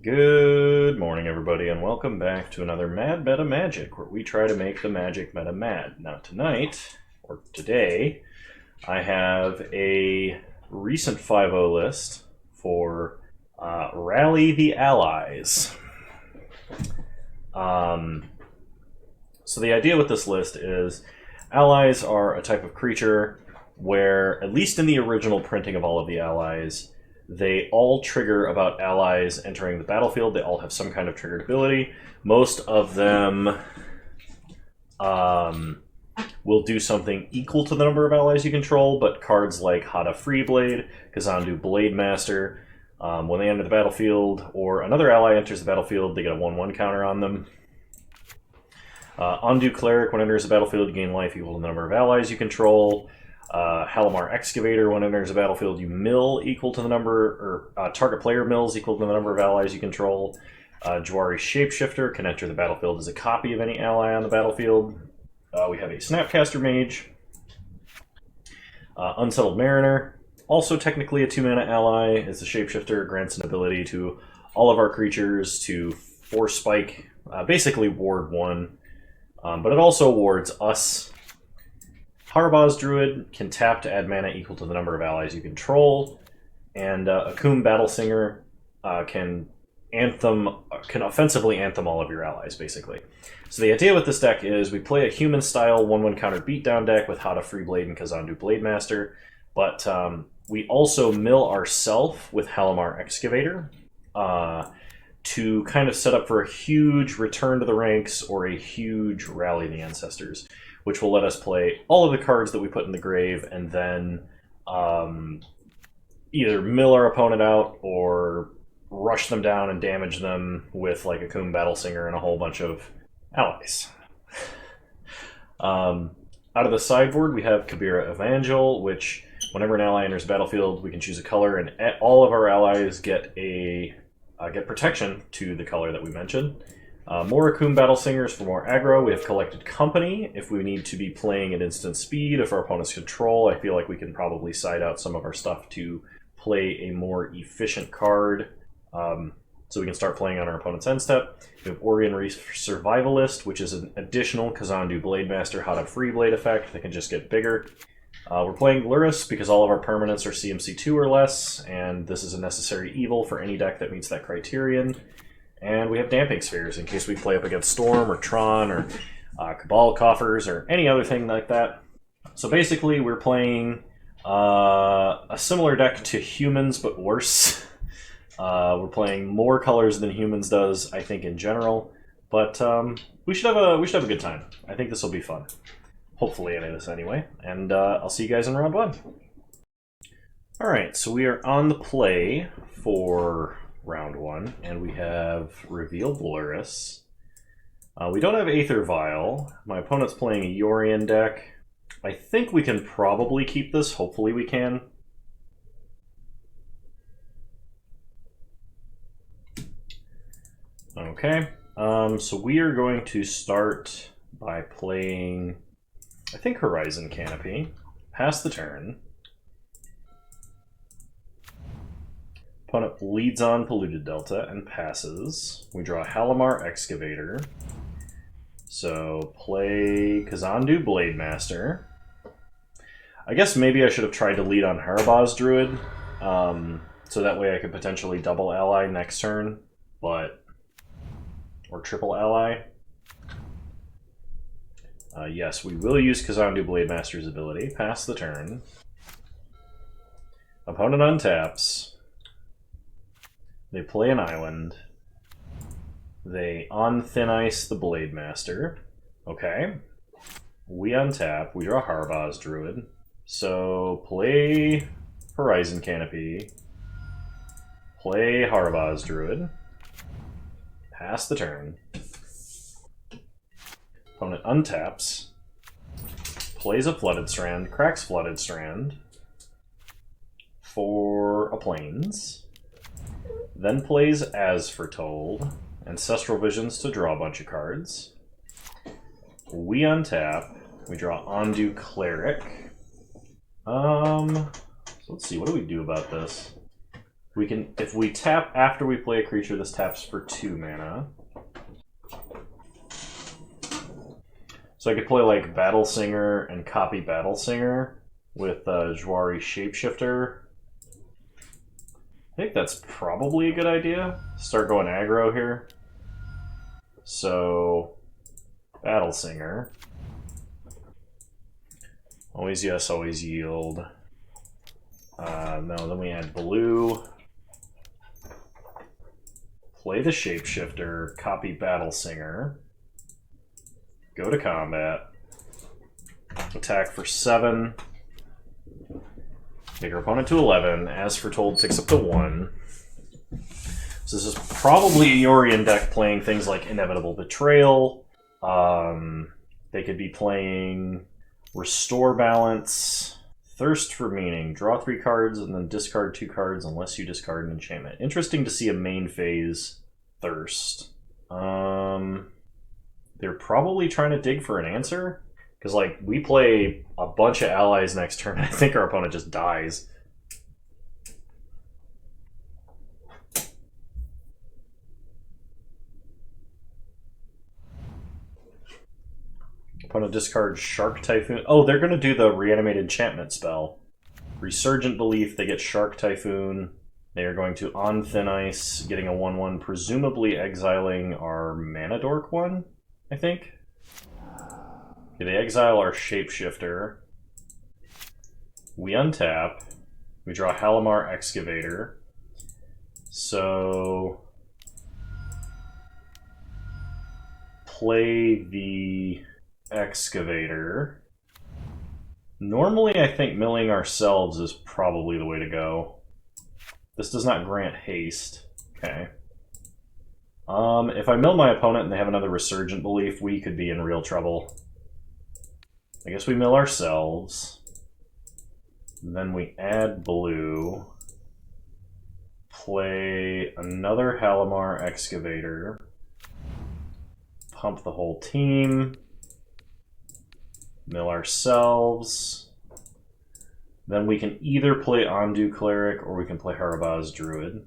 Good morning, everybody, and welcome back to another Mad Meta Magic, where we try to make the magic meta mad. Now, tonight, or today, I have a recent 5.0 list for Rally the Allies. So the idea with this list is allies are a type of creature where, at least in the original printing of all of the allies, they all trigger about allies entering the battlefield. They all have some kind of triggered ability. Most of them will do something equal to the number of allies you control, but cards like Hada Freeblade, Kazandu Blademaster, when they enter the battlefield, or another ally enters the battlefield, they get a 1/1 counter on them. Undo Cleric, when it enters the battlefield, you gain life equal to the number of allies you control. Halimar Excavator, when it enters the battlefield, you mill equal to the number, or target player mills equal to the number of allies you control. Jwari Shapeshifter can enter the battlefield as a copy of any ally on the battlefield. We have a Snapcaster Mage. Unsettled Mariner, also technically a 2-mana ally, is a Shapeshifter, grants an ability to all of our creatures to Force Spike, basically ward 1, but it also wards us. Harbaz Druid can tap to add mana equal to the number of allies you control, and Akum Battlesinger can offensively anthem all of your allies, basically. So the idea with this deck is we play a human-style 1/1 counter beatdown deck with Hada Freeblade and Kazandu Blademaster, but we also mill ourselves with Halimar Excavator to kind of set up for a huge Return to the Ranks or a huge Rally the Ancestors, which will let us play all of the cards that we put in the grave and then either mill our opponent out or rush them down and damage them with like a Akum Battlesinger and a whole bunch of allies. Out of the sideboard, we have Kabira Evangel, which whenever an ally enters the battlefield, we can choose a color, and all of our allies get protection to the color that we mentioned. More Akum Battlesingers for more aggro. We have Collected Company if we need to be playing at instant speed. If our opponents control, I feel like we can probably side out some of our stuff to play a more efficient card, so we can start playing on our opponent's end step. We have Organ Reef Survivalist, which is an additional Kazandu Blademaster Hada Freeblade effect that can just get bigger. We're playing Luris because all of our permanents are CMC2 or less, and this is a necessary evil for any deck that meets that criterion. And we have Damping Spheres in case we play up against Storm or Tron or Cabal Coffers or any other thing like that. So basically we're playing a similar deck to Humans, but worse. We're playing more colors than Humans does, I think, in general. But we should have a good time. I think this will be fun. Hopefully any of this anyway. And I'll see you guys in round 1. Alright, so we are on the play for round 1, and we have Reveal Blurus. We don't have Aether Vial. My opponent's playing a Yorion deck. I think we can probably keep this. Hopefully we can. Okay, so we are going to start by playing, I think, Horizon Canopy. Pass the turn. Opponent leads on Polluted Delta and passes. We draw Halimar Excavator. So play Kazandu Blademaster. I guess maybe I should have tried to lead on Harbaz Druid, so that way I could potentially double ally next turn, or triple ally. Yes, we will use Kazandu Blademaster's ability. Pass the turn. Opponent untaps. They play an island. They on Thin Ice the Blademaster. Okay. We untap. We draw Harbaz Druid. So play Horizon Canopy. Play Harbaz Druid. Pass the turn. Opponent untaps. Plays a Flooded Strand. Cracks Flooded Strand for a Plains. Then plays As Foretold, Ancestral Visions to draw a bunch of cards. We untap. We draw Undo Cleric. So let's see, what do we do about this? We can, if we tap after we play a creature, this taps for 2 mana. So I could play like Battle Singer and copy Battle Singer with Jwari Shapeshifter. I think that's probably a good idea. Start going aggro here. So, Battle Singer. Always yes, always yield. No, then we add blue. Play the Shapeshifter, copy Battle Singer. Go to combat. Attack for 7. Take our opponent to 11. As foretold, ticks up to 1. So this is probably a Yorion deck playing things like Inevitable Betrayal. They could be playing Restore Balance, Thirst for Meaning. Draw 3 cards and then discard 2 cards unless you discard an enchantment. Interesting to see a main phase Thirst. They're probably trying to dig for an answer. Because, like, we play a bunch of allies next turn, and I think our opponent just dies. Opponent discards Shark Typhoon. Oh, they're going to do the Reanimated Enchantment spell. Resurgent Belief, they get Shark Typhoon. They are going to On Thin Ice, getting a 1-1, presumably exiling our Mana Dork one, I think. Okay, they exile our Shapeshifter. We untap. We draw Halimar Excavator. So play the Excavator. Normally I think milling ourselves is probably the way to go. This does not grant haste. Okay. If I mill my opponent and they have another Resurgent Belief, we could be in real trouble. I guess we mill ourselves. Then we add blue. Play another Halimar Excavator. Pump the whole team. Mill ourselves. Then we can either play Ondu Cleric or we can play Harabaz Druid.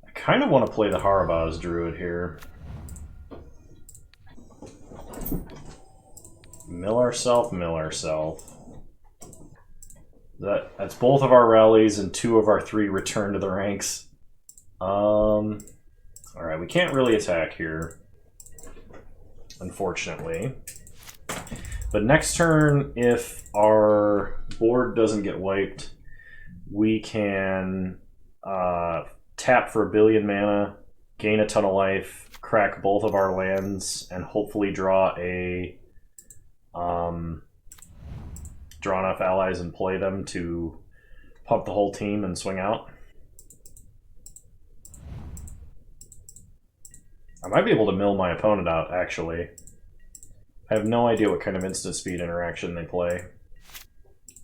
I kind of want to play the Harabaz Druid here. Mill ourself, mill ourself. That's both of our rallies and 2 of our 3 return to the ranks. Alright, we can't really attack here, unfortunately. But next turn, if our board doesn't get wiped, we can tap for 1 billion mana, gain a ton of life, crack both of our lands, and hopefully draw enough allies and play them to pump the whole team and swing out. I might be able to mill my opponent out, actually. I have no idea what kind of instant speed interaction they play.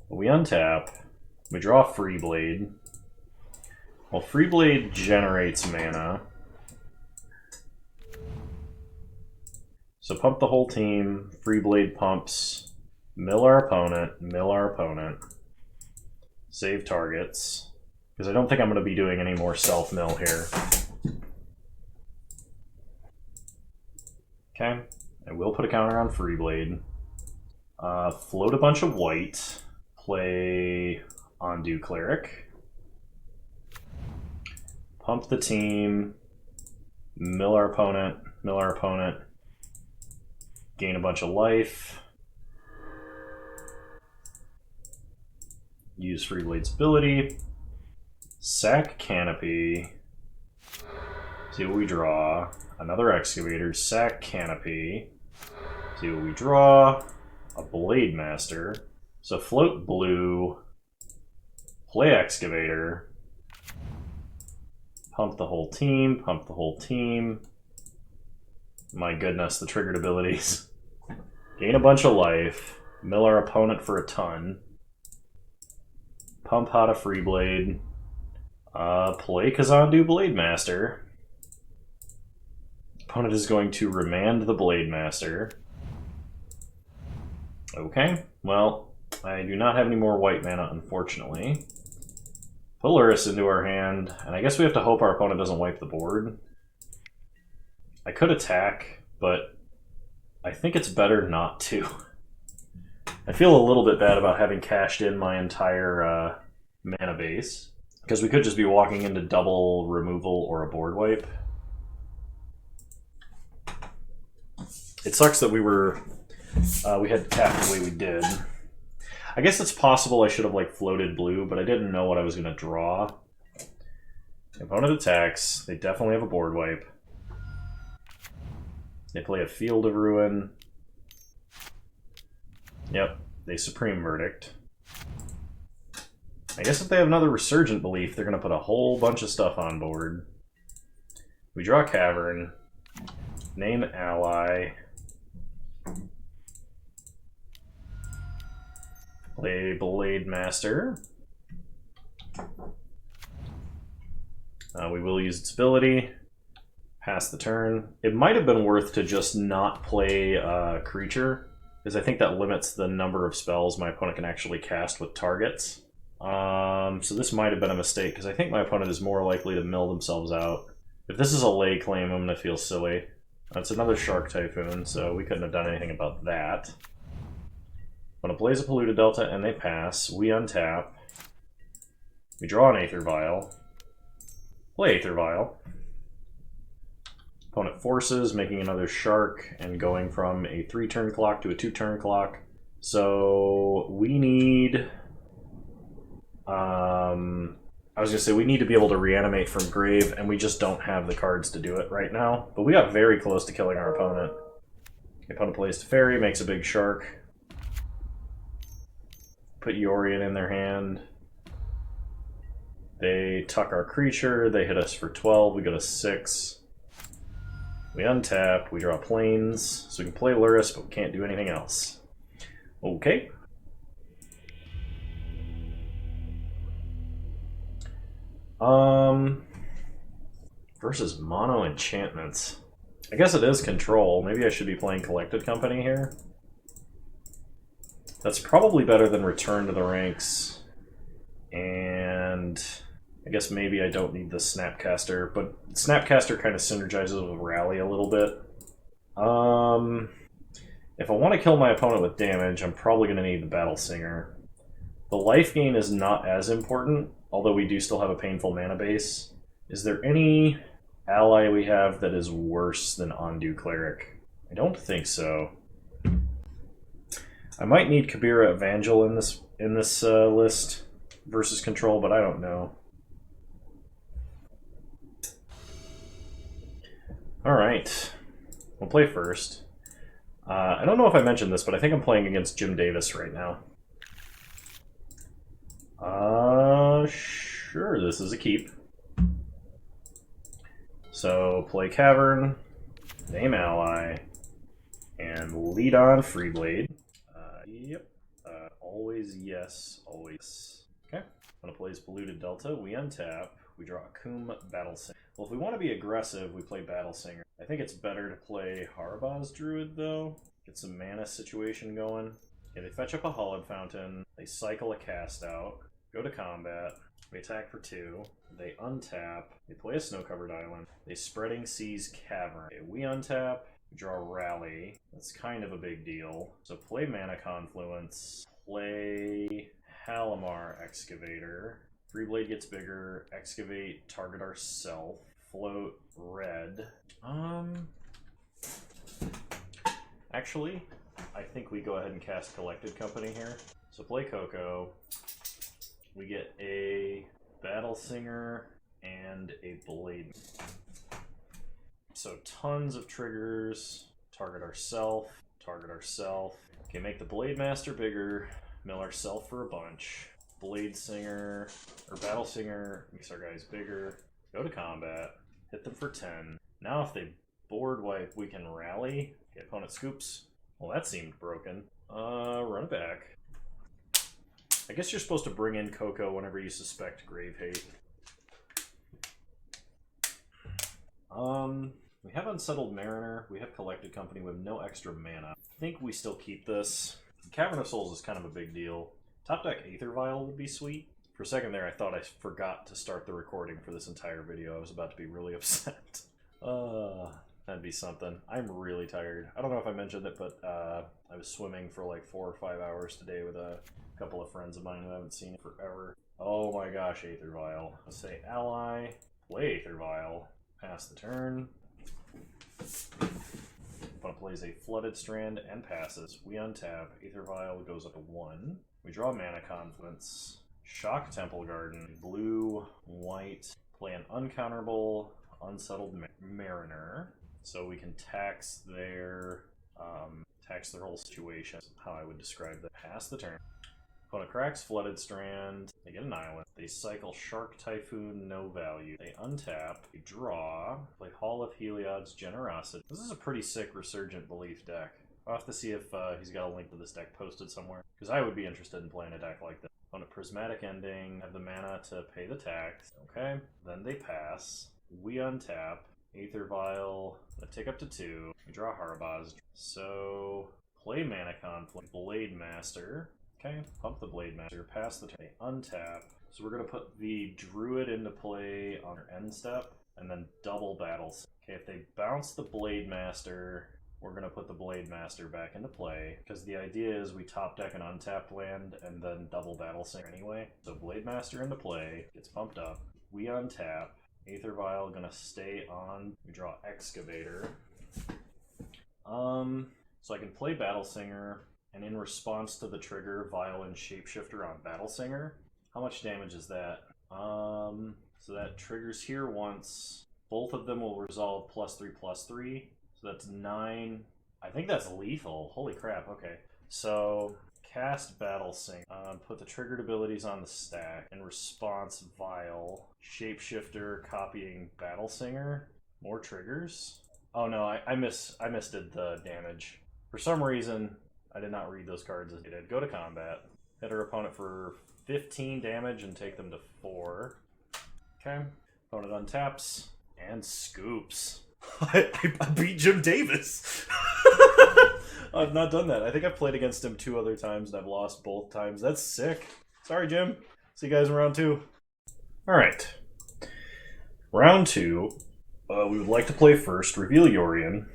We untap. We draw Freeblade. Well, Freeblade generates mana. So pump the whole team. Freeblade pumps. Mill our opponent. Mill our opponent. Save targets. Because I don't think I'm going to be doing any more self-mill here. Okay. I will put a counter on Freeblade. Float a bunch of white. Play Ondu Cleric. Pump the team. Mill our opponent. Mill our opponent. Gain a bunch of life. Use Freeblade's ability. Sack Canopy. See what we draw. Another Excavator. Sack Canopy. See what we draw. A Blade Master. So float blue. Play Excavator. Pump the whole team. Pump the whole team. My goodness, the triggered abilities. Gain a bunch of life. Mill our opponent for a ton. Pump out a Freeblade. Play Kazandu Blade Master. Opponent is going to remand the Blade Master. Okay, well, I do not have any more white mana, unfortunately. Put Luris into our hand, and I guess we have to hope our opponent doesn't wipe the board. I could attack, but I think it's better not to. I feel a little bit bad about having cashed in my entire mana base, because we could just be walking into double removal or a board wipe. It sucks that we had tapped the way we did. I guess it's possible I should have like floated blue, but I didn't know what I was going to draw. The opponent attacks. They definitely have a board wipe. They play a Field of Ruin. Yep, they Supreme Verdict. I guess if they have another Resurgent Belief, they're going to put a whole bunch of stuff on board. We draw Cavern. Name ally. Play Blade Master. We will use its ability. Pass the turn. It might have been worth to just not play a creature, because I think that limits the number of spells my opponent can actually cast with targets. So this might have been a mistake, because I think my opponent is more likely to mill themselves out. If this is a lay claim, I'm going to feel silly. That's another Shark Typhoon, so we couldn't have done anything about that. I'm going to Blaze a Polluted Delta, and they pass. We untap. We draw an Aether Vial. Play Aether Vial. Opponent forces, making another Shark, and going from a 3-turn clock to a 2-turn clock. So we need... I was going to say we need to be able to reanimate from grave, and we just don't have the cards to do it right now. But we got very close to killing our opponent. The opponent plays Teferi, makes a big Shark. Put Yorion in their hand. They tuck our creature. They hit us for 12. We go to 6. We untap. We draw planes. So we can play Luris, but we can't do anything else. Okay. Versus mono enchantments. I guess it is control. Maybe I should be playing Collected Company here. That's probably better than Return to the Ranks. And I guess maybe I don't need the Snapcaster, but Snapcaster kind of synergizes with Rally a little bit. If I want to kill my opponent with damage, I'm probably going to need the Battle Singer. The life gain is not as important, although we do still have a painful mana base. Is there any ally we have that is worse than Ondu Cleric? I don't think so. I might need Kabira Evangel in this list versus control, but I don't know. All right, we'll play first. I don't know if I mentioned this, but I think I'm playing against Jim Davis right now. Sure, this is a keep. So play Cavern, name ally, and lead on Freeblade. Yep. Always yes, always. Okay. I'm gonna play Polluted Delta. We untap. We draw a Koom Battle Singer. Well, if we want to be aggressive, we play Battle Singer. I think it's better to play Harbaz Druid, though. Get some mana situation going. Yeah, they fetch up a Hollowed Fountain. They cycle a Cast Out. Go to combat. We attack for 2. They untap. They play a Snow-Covered Island. They Spreading Seas Cavern. Okay, we untap. We draw Rally. That's kind of a big deal. So play Mana Confluence. Play Halimar Excavator. Freeblade gets bigger. Excavate. Target ourself. Float. Red. Actually, I think we go ahead and cast Collected Company here. So play Coco. We get a Battle Singer and a Blade. So tons of triggers. Target ourself. Target ourself. Okay, make the Blade Master bigger. Mill ourself for a bunch. Blade Singer, or Battle Singer, makes our guys bigger. Go to combat. Hit them for 10. Now if they board wipe, we can rally. Okay, opponent scoops. Well, that seemed broken. Run it back. I guess you're supposed to bring in Coco whenever you suspect Grave Hate. We have Unsettled Mariner. We have Collected Company. We have no extra mana. I think we still keep this. Cavern of Souls is kind of a big deal. Top deck Aether Vial would be sweet. For a second there, I thought I forgot to start the recording for this entire video. I was about to be really upset. That'd be something. I'm really tired. I don't know if I mentioned it, but I was swimming for like 4 or 5 hours today with a couple of friends of mine who I haven't seen forever. Oh my gosh, Aether Vial. Let's say ally, play Aether Vial, pass the turn. Opponent plays a Flooded Strand and passes. We untap. Aether Vial goes up to 1. We draw Mana Confluence. Shock Temple Garden. Blue, white. Play an uncounterable, Unsettled Mariner. So we can tax their whole situation. How I would describe that. Pass the turn. Opponent cracks Flooded Strand. They get an island. They cycle Shark Typhoon, no value. They untap. They draw. Play Hall of Heliod's Generosity. This is a pretty sick Resurgent Belief deck. I'll have to see if he's got a link to this deck posted somewhere, because I would be interested in playing a deck like this. On a Prismatic Ending, have the mana to pay the tax. Okay. Then they pass. We untap. Aether Vial. Take up to 2. We draw Harbaz. So play Mana Conflict. Blade Master. Okay, pump the Blade Master, pass the turn, untap. So we're going to put the Druid into play on their end step, and then double battles. Okay, if they bounce the Blade Master, we're going to put the Blade Master back into play, because the idea is we top deck an untapped land and then double battle singer anyway. So Blade Master into play, gets pumped up, we untap, Aether Vial going to stay on, we draw Excavator. So I can play Battle Singer, and in response to the trigger, Vial and Shapeshifter on Battle Singer. How much damage is that? So that triggers here once. Both of them will resolve +3/+3. So that's 9. I think that's lethal. Holy crap, okay. So cast Battle Singer. Put the triggered abilities on the stack. In response, Vial. Shapeshifter copying Battle Singer. More triggers. Oh no, I misdid the damage. For some reason, I did not read those cards as they did. Go to combat. Hit our opponent for 15 damage and take them to 4. Okay. Opponent untaps and scoops. I beat Jim Davis. I've not done that. I think I've played against him 2 other times and I've lost both times. That's sick. Sorry, Jim. See you guys in round 2. Alright. Round 2. We would like to play first. Reveal Yorion.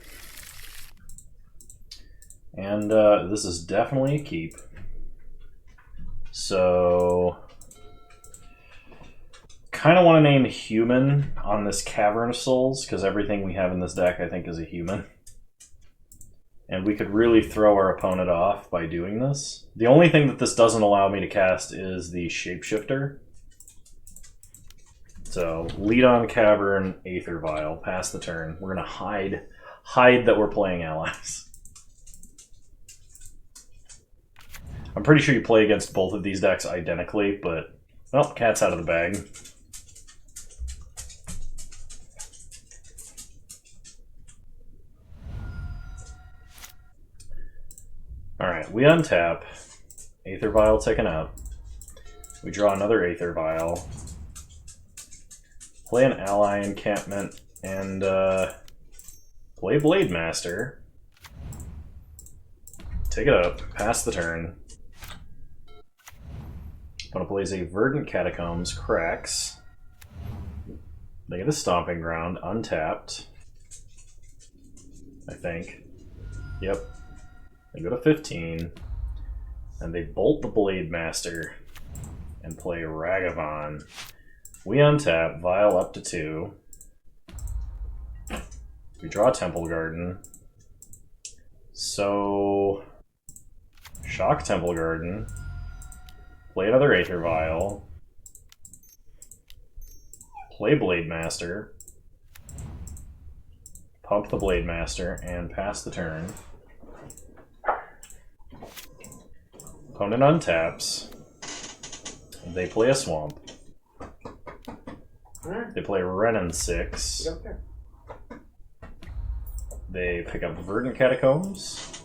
And this is definitely a keep. So, kind of want to name Human on this Cavern of Souls, because everything we have in this deck I think is a human. And we could really throw our opponent off by doing this. The only thing that this doesn't allow me to cast is the Shapeshifter. So, lead on Cavern, Aether Vial, pass the turn. We're going to hide that we're playing allies. I'm pretty sure you play against both of these decks identically, but, well, cat's out of the bag. Alright, we untap. Aether Vial taken out. We draw another Aether Vial. Play an ally encampment, and play Blade Master. Take it up, pass the turn. Opponent plays a Verdant Catacombs, cracks. They get a Stomping Ground, untapped. I think. Yep. They go to 15. And they bolt the Blade Master and play Ragavan. We untap, Vial up to 2. We draw Temple Garden. So, Shock Temple Garden. Play another Aether Vial. Play Blade Master. Pump the Blade Master and pass the turn. Opponent untaps. They play a Swamp. They play Renin 6. They pick up Verdant Catacombs.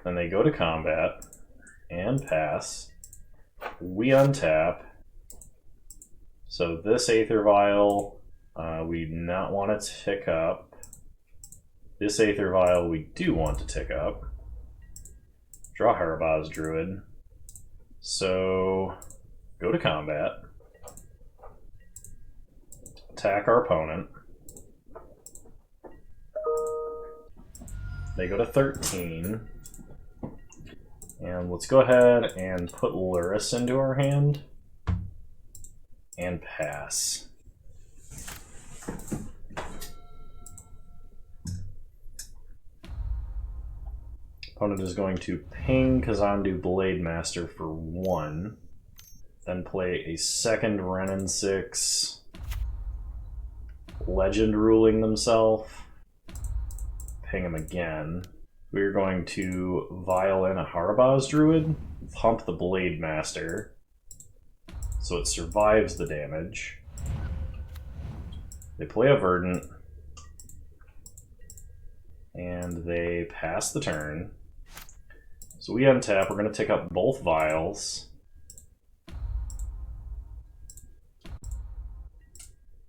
Then they go to combat and pass. We untap. So this Aether Vial we do not want to tick up. This Aether Vial we do want to tick up. Draw Harbaz Druid. So go to combat, attack our opponent. They go to 13. And let's go ahead and put Luris into our hand and pass. Opponent is going to ping Kazandu Blade Master for 1, then play a second Renin 6, Legend ruling themselves, ping him again. We're going to Violin a Harabaz Druid, pump the Blade Master, so it survives the damage. They play a Verdant, and they pass the turn. So we untap, we're going to take up both Vials.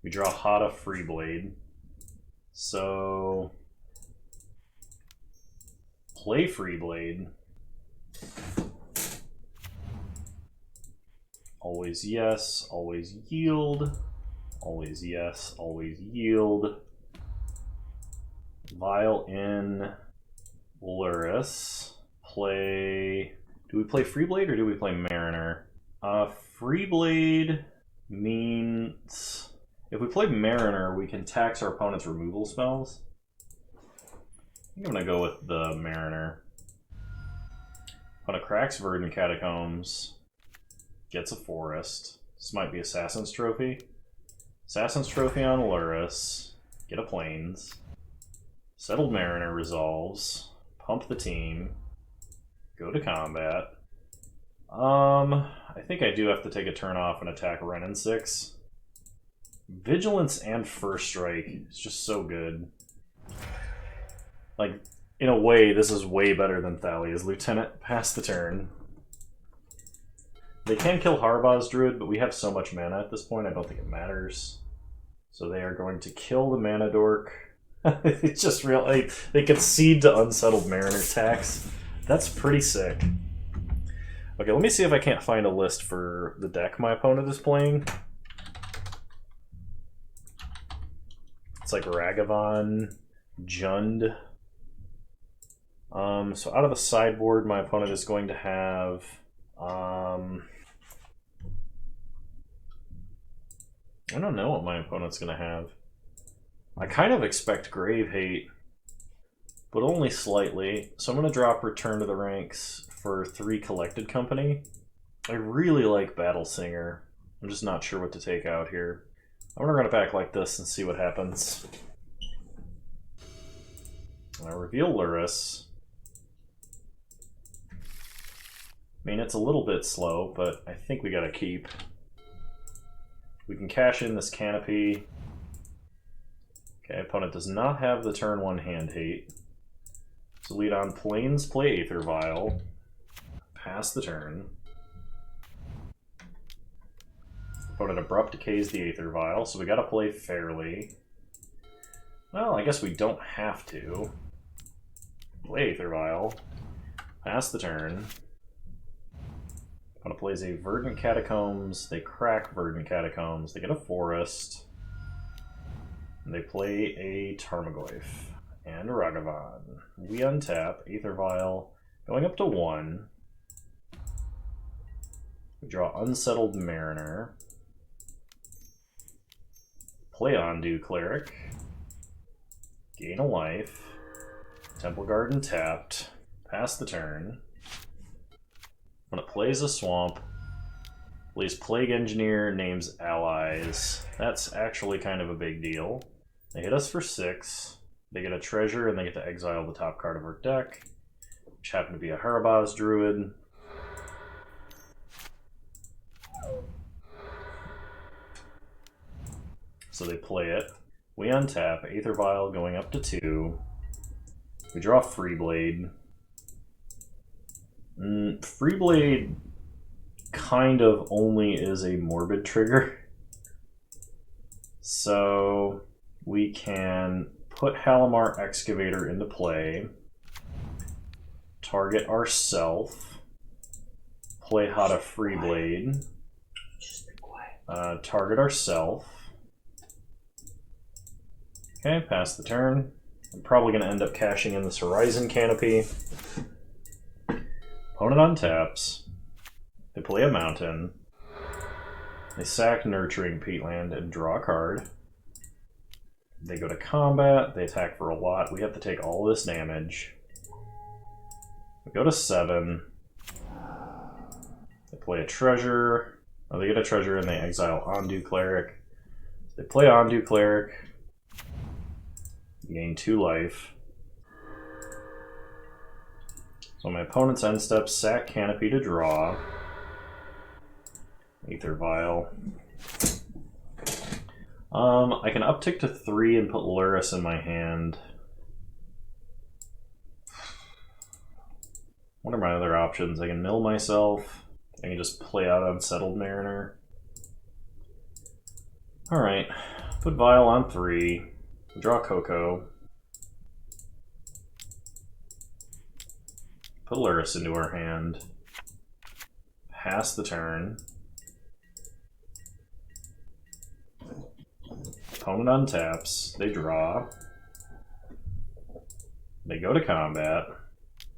We draw Hada Freeblade. So play Freeblade. Always yes, always yield. Always yes, always yield. Vial in Luris. Play... Do we play Freeblade or do we play Mariner? Freeblade means... If we play Mariner, we can tax our opponent's removal spells. I think I'm going to go with the Mariner. Opponent cracks Verdant Catacombs. Gets a Forest. This might be Assassin's Trophy. Assassin's Trophy on Luris. Get a Plains. Settled Mariner resolves. Pump the team. Go to combat. I think I do have to take a turn off and attack Renin 6. Vigilance and First Strike is just so good. Like, in a way, this is way better than Thalia's Lieutenant. Pass the turn. They can kill Harabaz Druid, but we have so much mana at this point, I don't think it matters. So they are going to kill the Mana Dork. It's just real. They concede to Unsettled Mariner tax. That's pretty sick. Okay, let me see if I can't find a list for the deck my opponent is playing. It's like Ragavan, Jund. So out of the sideboard, my opponent is going to have... I don't know what my opponent's going to have. I kind of expect Grave Hate, but only slightly. So I'm going to drop Return to the Ranks for 3 Collected Company. I really like Battle Singer. I'm just not sure what to take out here. I'm going to run it back like this and see what happens. I reveal Luris. I mean, it's a little bit slow, but I think we got to keep. We can cash in this Canopy. Okay, opponent does not have the turn 1 hand hate. So lead on Plains, play Aether Vial. Pass the turn. Opponent Abrupt decays the Aether Vial, so we gotta play fairly. Well, I guess we don't have to. Play Aether Vial. Pass the turn. Opponent plays a Verdant Catacombs, they crack Verdant Catacombs, they get a Forest. And they play a Tarmogoyf and a Ragavan. We untap, Aether Vial, going up to 1. We draw Unsettled Mariner. Play Ondu Cleric. Gain a life. Temple Garden tapped. Pass the turn. When it plays a Swamp, plays Plague Engineer, names allies. That's actually kind of a big deal. They hit us for 6. They get a treasure and they get to exile the top card of our deck, which happened to be a Harabaz Druid. So they play it. We untap, Aether Vial going up to 2. We draw Freeblade. Freeblade kind of only is a morbid trigger. So we can put Halimar Excavator into play, target ourself, play Hada Freeblade, Target ourself. Okay, pass the turn. I'm probably going to end up cashing in this Horizon Canopy. Opponent untaps. They play a mountain. They sack Nurturing Peatland and draw a card. They go to combat. They attack for a lot. We have to take all this damage. We go to 7. They play a treasure. Oh, they get a treasure and they exile Ondu Cleric. They play Ondu Cleric. Gain 2 life. So my opponent's end step, sack Canopy to draw. Aether Vial. I can uptick to 3 and put Luris in my hand. What are my other options? I can mill myself. I can just play out Unsettled Mariner. Alright. Put Vial on 3. Draw Coco. Put Luris into our hand. Pass the turn. Opponent untaps. They draw. They go to combat.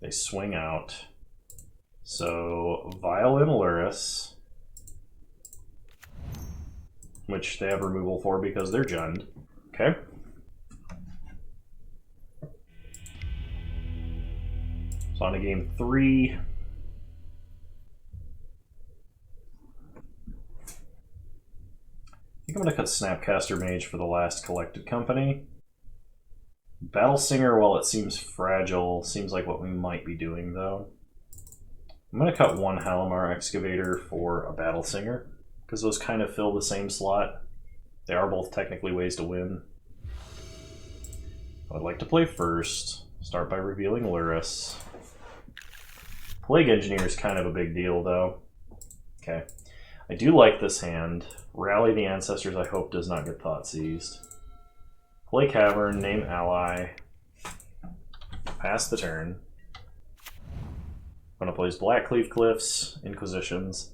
They swing out. So, Vial and Luris, which they have removal for because they're Jund. Okay. So on to game 3. I think I'm going to cut Snapcaster Mage for the last Collected Company. Battle Singer, while it seems fragile, seems like what we might be doing, though. I'm going to cut 1 Halimar Excavator for a Battle Singer, because those kind of fill the same slot. They are both technically ways to win. I would like to play first. Start by revealing Luris. Plague Engineer is kind of a big deal, though. Okay. I do like this hand. Rally the Ancestors, I hope, does not get Thought Seized. Play Cavern, name ally. Pass the turn. Gonna play Blackcleave Cliffs, Inquisitions.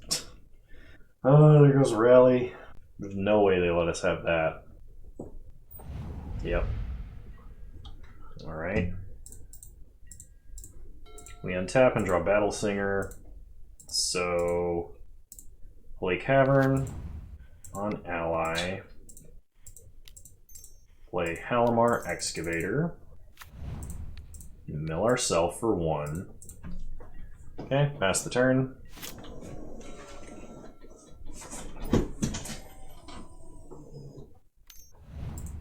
Oh, there goes Rally. There's no way they let us have that. Yep. Alright. We untap and draw Battle Singer. So, play Cavern on ally. Play Halimar Excavator. Mill ourself for 1. Okay, pass the turn.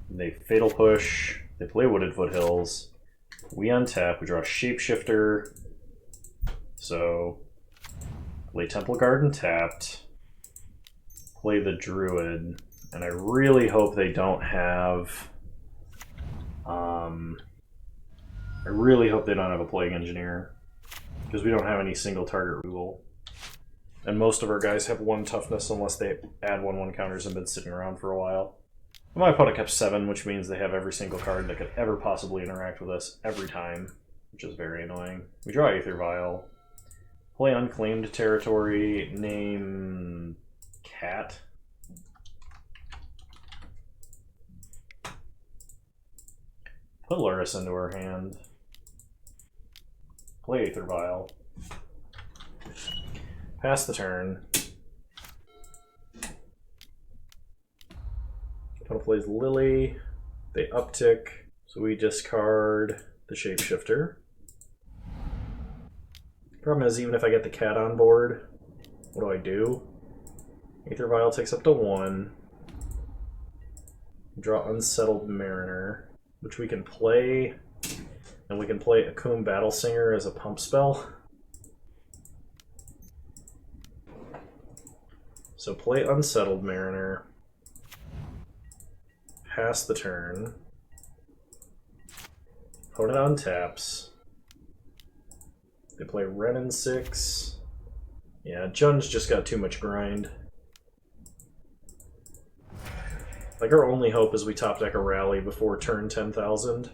They Fatal Push. They play Wooded Foothills. We untap. We draw Shapeshifter. So, play Temple Garden tapped. Play the Druid. And I really hope they don't have... I really hope they don't have a Plague Engineer, because we don't have any single target rule. And most of our guys have 1 toughness unless they add 1/1 counters and been sitting around for a while. My opponent kept 7, which means they have every single card that could ever possibly interact with us every time, which is very annoying. We draw Aether Vial. Play Unclaimed Territory, name Cat. Put Luris into her hand. Play Aether Vial. Pass the turn. Opponent plays Lily. They uptick, so we discard the Shapeshifter. Problem is, even if I get the cat on board, what do? Aether Vial takes up to 1. Draw Unsettled Mariner, which we can play, and we can play Akum Battle Singer as a pump spell. So play Unsettled Mariner, pass the turn, opponent untaps, they play Renin 6. Yeah, Jund's just got too much grind. Like, our only hope is we top deck a Rally before turn 10,000.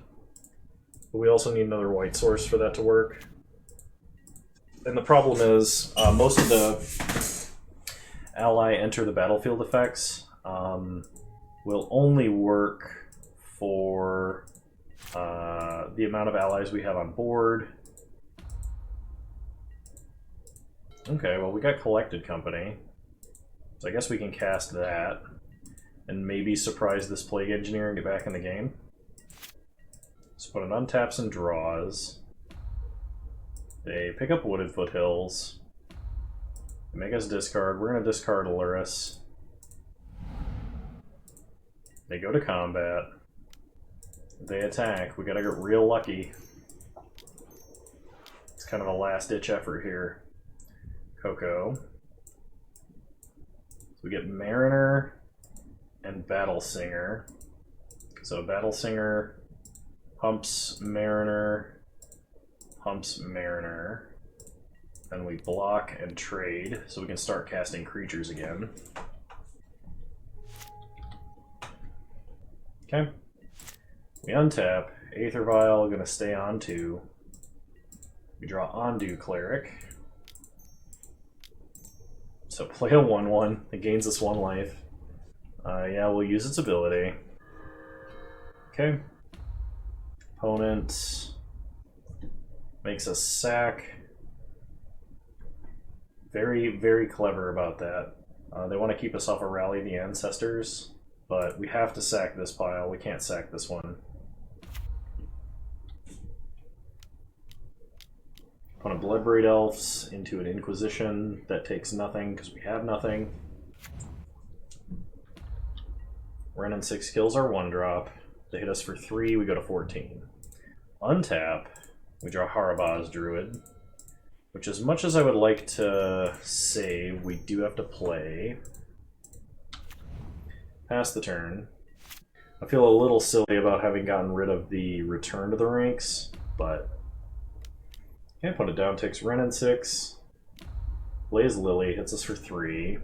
But we also need another white source for that to work. And the problem is, most of the ally enter the battlefield effects will only work for the amount of allies we have on board. Okay, well we got collected company, so I guess we can cast that and maybe surprise this plague engineer and get back in the game. So put it untaps and draws. They pick up Wooded Foothills. They make us discard. We're going to discard Aluris. They go to combat. They attack. We got to get real lucky. It's kind of a last-ditch effort here. Coco. So we get Mariner and Battle Singer. So Battle Singer pumps Mariner, then we block and trade, so we can start casting creatures again. Okay. We untap, Aether Vial, gonna stay on 2. We draw Ondu Cleric. So play a 1/1, it gains us 1 life. Yeah, we'll use its ability. Okay. Opponent makes us sack. Very, very clever about that. They want to keep us off of Rally the Ancestors, but we have to sack this pile. We can't sack this one. Opponent Bloodbraid Elves into an Inquisition. That takes nothing because we have nothing. Renin 6 kills our 1-drop. They hit us for 3, we go to 14. Untap, we draw Harabaz Druid, which as much as I would like to save, we do have to play. Pass the turn. I feel a little silly about having gotten rid of the return to the ranks, but can't put it down. Takes Renin 6. Blaze Lily, hits us for 3.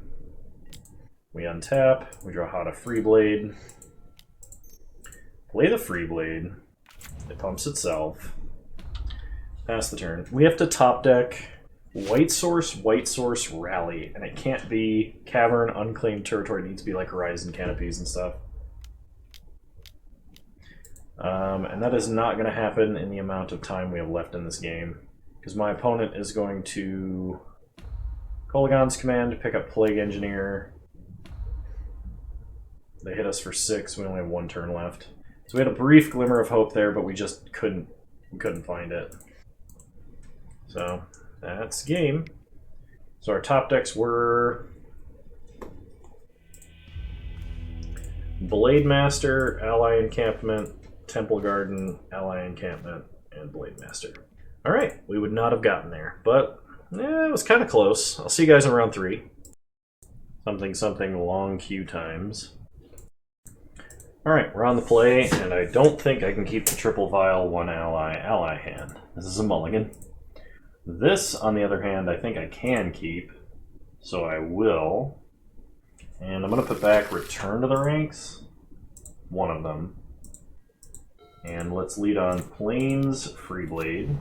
We untap, we draw Hada Freeblade. Play the Freeblade. It pumps itself. Pass the turn. We have to top deck White Source, Rally, and it can't be Cavern, Unclaimed Territory. It needs to be like Horizon Canopies and stuff. And that is not going to happen in the amount of time we have left in this game, because my opponent is going to Kolaghan's Command, pick up Plague Engineer. They hit us for 6. We only have 1 turn left. So we had a brief glimmer of hope there, but we just couldn't find it. So that's game. So our top decks were Blade Master, Ally Encampment, Temple Garden, Ally Encampment, and Blade Master. Alright, we would not have gotten there, but it was kind of close. I'll see you guys in round 3. Something long queue times. Alright, we're on the play, and I don't think I can keep the triple vial 1 ally hand. This is a mulligan. This, on the other hand, I think I can keep, so I will. And I'm going to put back Return to the Ranks, one of them. And let's lead on Plains Freeblade.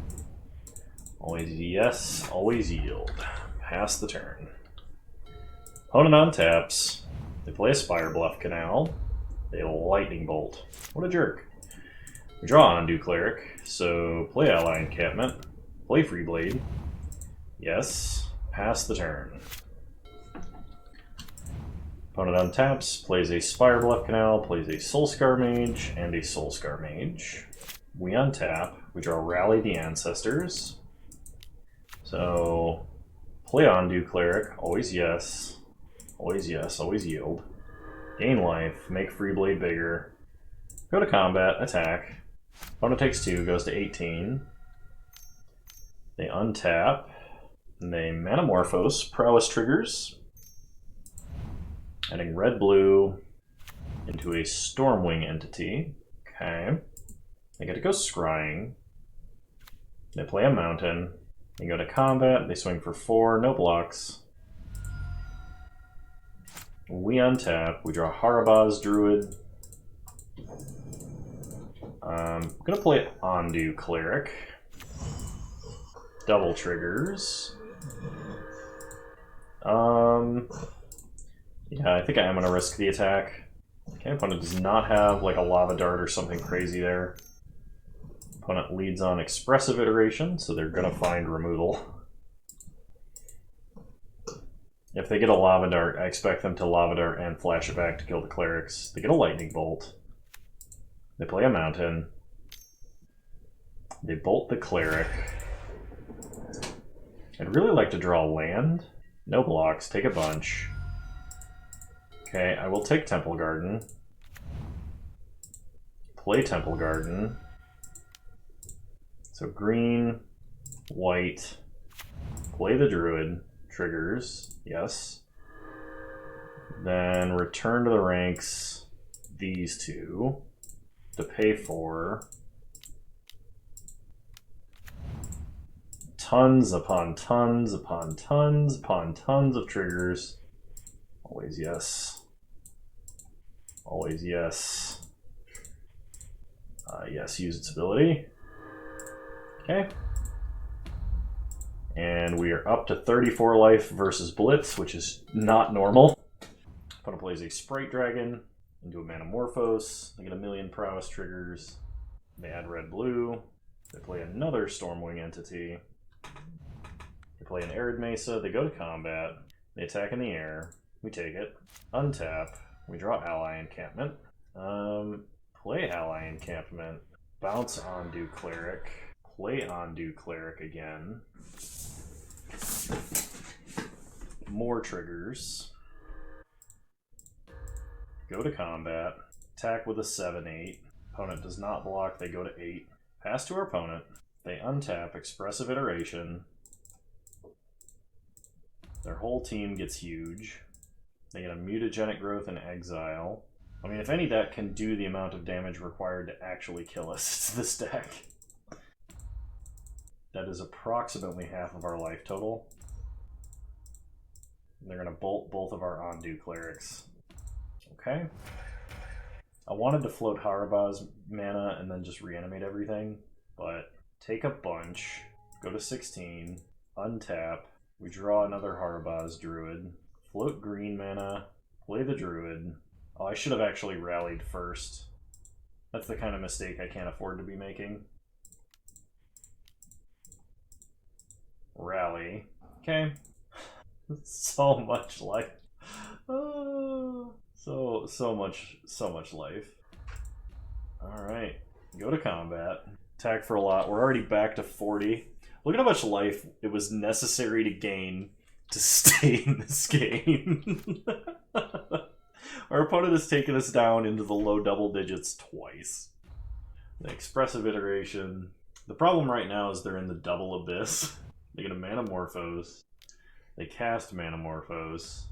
Always yes, always yield. Pass the turn. Opponent untaps. They play a Spire Bluff Canal. They Lightning Bolt. What a jerk. We draw Ondu Cleric, so play Ally Encampment, play Freeblade. Yes, pass the turn. Opponent untaps, plays a Spire Bluff Canal, plays a Soulscar Mage, and a Soulscar Mage. We untap, we draw Rally the Ancestors. So, play Ondu Cleric, always yes, always yield. Gain life, make Freeblade bigger. Go to combat, attack. Opponent takes 2, goes to 18. They untap, and they Manamorphose, Prowess triggers. Adding red-blue into a Stormwing entity. Okay. They get to go scrying. They play a mountain. They go to combat, they swing for 4, no blocks. We untap, we draw Harabaz Druid. I'm gonna play Ondu Cleric. Double triggers. Yeah, I think I am going to risk the attack. Okay, opponent does not have like a lava dart or something crazy there. Opponent leads on expressive iteration, so they're going to find removal. If they get a lava dart, I expect them to lava dart and flash it back to kill the clerics. They get a lightning bolt. They play a mountain. They bolt the cleric. I'd really like to draw land. No blocks, take a bunch. Okay, I will take Temple Garden. Play Temple Garden. So green, white, play the Druid, triggers, yes. Then return to the ranks these two to pay for tons upon tons upon tons upon tons of triggers. Always yes. Always yes. Yes, use its ability. Okay. And we are up to 34 life versus Blitz, which is not normal. Opponent plays a Sprite Dragon into a Manamorphose. They get a million prowess triggers. They add red-blue. They play another Stormwing entity. They play an Arid Mesa. They go to combat. They attack in the air. We take it. Untap. We draw Ally Encampment. Play Ally Encampment. Bounce Ondu Cleric. Play Ondu Cleric again. More triggers. Go to combat. Attack with a 7/8. Opponent does not block, they go to 8. Pass to our opponent. They untap Expressive Iteration. Their whole team gets huge. They get a Mutagenic Growth and Exile. I mean, if any deck can do the amount of damage required to actually kill us, it's this deck. That is approximately half of our life total. They're going to bolt both of our Ondu Clerics. Okay. I wanted to float Haraba's mana and then just reanimate everything, but take a bunch, go to 16, untap, we draw another Haraba's Druid, float green mana, play the Druid. Oh, I should have actually rallied first. That's the kind of mistake I can't afford to be making. Rally. Okay. So much life. So much life. Alright. Go to combat. Attack for a lot. We're already back to 40. Look at how much life it was necessary to gain to stay in this game. Our opponent has taken us down into the low double digits twice. The expressive iteration. The problem right now is they're in the double abyss. They get a Manamorphose. They cast Manamorphose.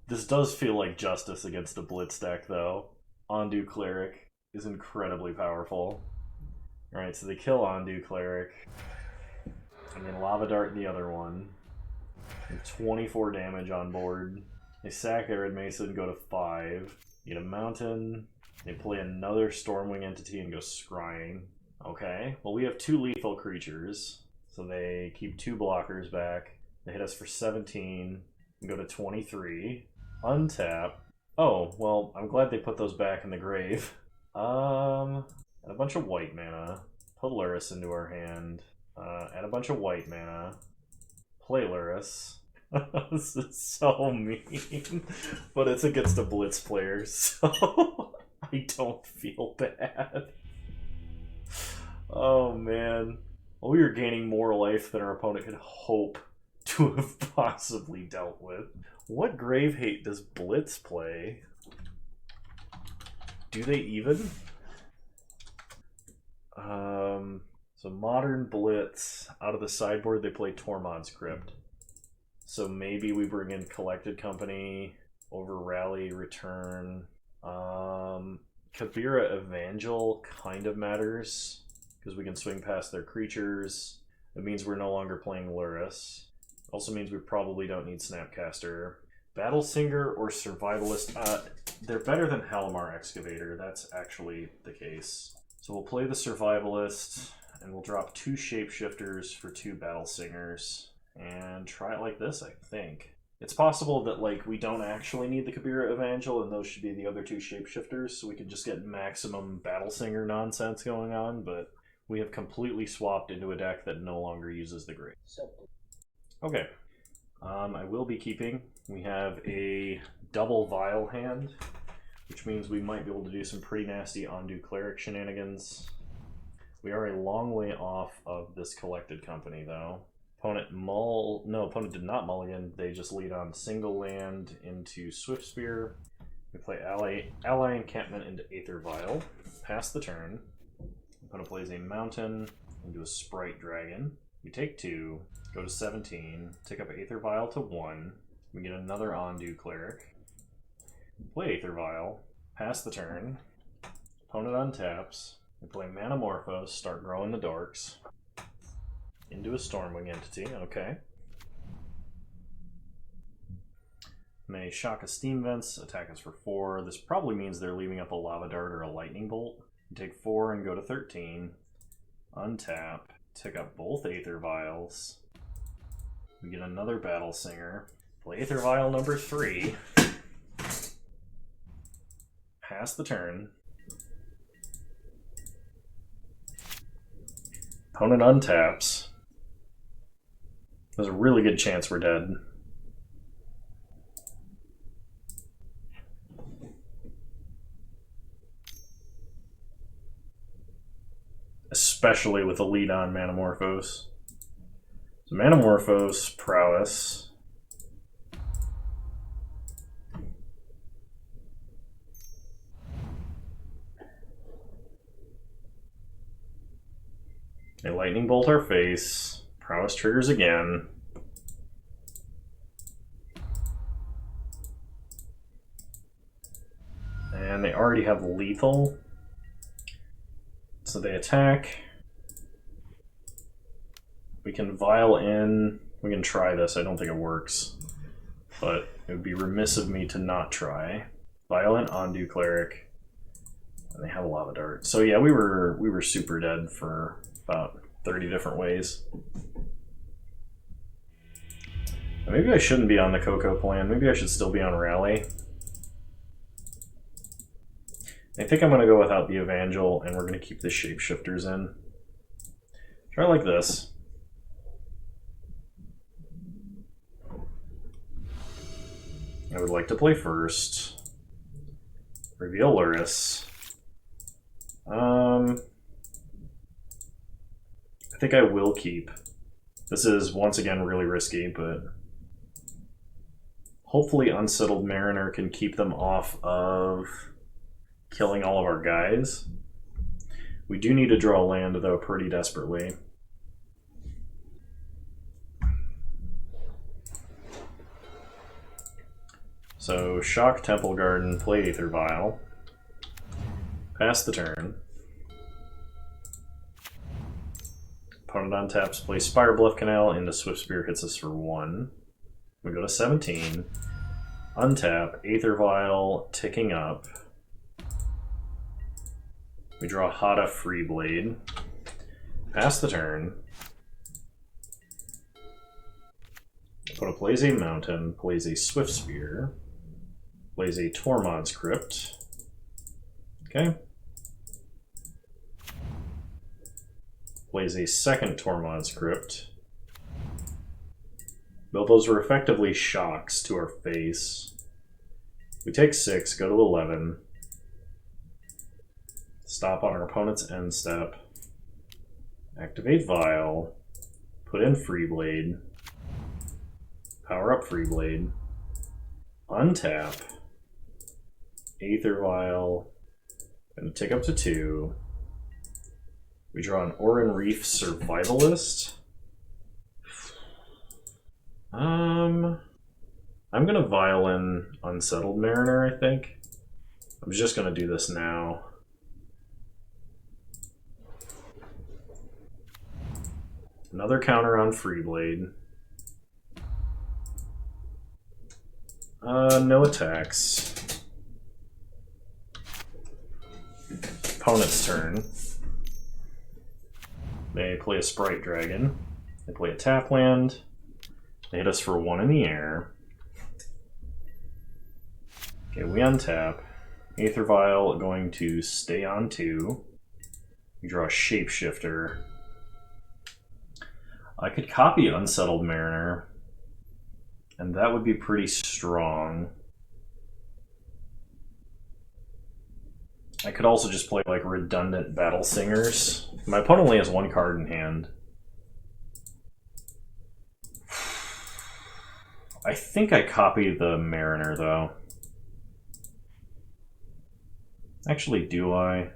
This does feel like justice against the Blitz deck, though. Ondu Cleric is incredibly powerful. Alright, so they kill Ondu Cleric. And then Lava Dart the other one. And 24 damage on board. They sack Arid Mesa and go to 5. Get a Mountain. They play another Stormwing entity and go Scrying. Okay, well we have 2 lethal creatures. So they keep 2 blockers back. They hit us for 17 and go to 23. Untap. Oh, well, I'm glad they put those back in the grave. And a bunch of white mana. Put Luris into our hand. Add a bunch of white mana. Play Luris. This is so mean. But it's against a Blitz player, so I don't feel bad. Oh, man. Well, we are gaining more life than our opponent could hope to have possibly dealt with. What grave hate does Blitz play? Do they even? So modern Blitz, out of the sideboard they play Tormod's Crypt. So maybe we bring in Collected Company over Rally, Return. Kabira Evangel kind of matters because we can swing past their creatures. It means we're no longer playing Luris. Also means we probably don't need Snapcaster. Battle Singer or Survivalist. They're better than Halimar Excavator. That's actually the case. So we'll play the Survivalist, and we'll drop 2 Shapeshifters for 2 Battle Singers. And try it like this, I think. It's possible that like we don't actually need the Kabira Evangel, and those should be the other two shapeshifters, so we can just get maximum Battle Singer nonsense going on, but we have completely swapped into a deck that no longer uses the Great. Okay. I will be keeping. We have a double Vial hand, which means we might be able to do some pretty nasty Ondu Cleric shenanigans. We are a long way off of this collected company, though. Opponent did not mulligan. They just lead on single land into Swift Spear. We play ally encampment into Aether Vial. Pass the turn. Opponent plays a mountain into a Sprite Dragon. We take 2, go to 17, take up Aether Vial to 1. We get another Ondu Cleric. Play Aether Vial. Pass the turn. Opponent untaps. We play Manamorphose, start growing the dorks. Into a Stormwing entity, okay. May shock a Steam Vents, attack us for 4. This probably means they're leaving up a Lava Dart or a Lightning Bolt. We take 4 and go to 13. Untap, take up both Aether Vials. We get another Battle Singer. Play Aether Vial number 3. Pass the turn. Opponent untaps. There's a really good chance we're dead. Especially with the lead on Manamorphose. So Manamorphose, Prowess. They Lightning Bolt our face. Prowess triggers again. And they already have lethal. So they attack. We can Vial in. We can try this. I don't think it works. But it would be remiss of me to not try. Vial in Ondu Cleric. And they have a Lava Dart. So yeah, we were super dead for about 30 different ways. Maybe I shouldn't be on the Coco plan. Maybe I should still be on Rally. I think I'm going to go without the Evangel, and we're going to keep the Shapeshifters in. Try like this. I would like to play first. Reveal Luris. I think I will keep. This is, once again, really risky, but hopefully Unsettled Mariner can keep them off of killing all of our guys. We do need to draw land, though, pretty desperately. So, Shock Temple Garden, play Aether Vial. Pass the turn. Opponent untaps, play Spire Bluff Canal into Swift Spear, hits us for 1. We go to 17. Untap, Aether Vial, ticking up. We draw Hada Freeblade. Pass the turn. Opponent plays a Mountain, plays a Swift Spear, plays a Tormod's Crypt. Okay. Plays a second Tormod's Crypt. Well, those were effectively shocks to our face. We take 6, go to 11. Stop on our opponent's end step. Activate Vial. Put in Freeblade. Power up Freeblade. Untap. Aether Vial. Gonna tick up to 2. We draw an Orin Reef Survivalist. I'm gonna Vial in Unsettled Mariner, I think. I'm just gonna do this now. Another counter on Freeblade. No attacks. Opponent's turn. They play a Sprite Dragon. They play a tap land. They hit us for 1 in the air. Okay, we untap. Aether Vial going to stay on 2. We draw a Shapeshifter. I could copy Unsettled Mariner, and that would be pretty strong. I could also just play like redundant Battle Singers. My opponent only has 1 card in hand. I think I copy the Mariner though. Actually, do I?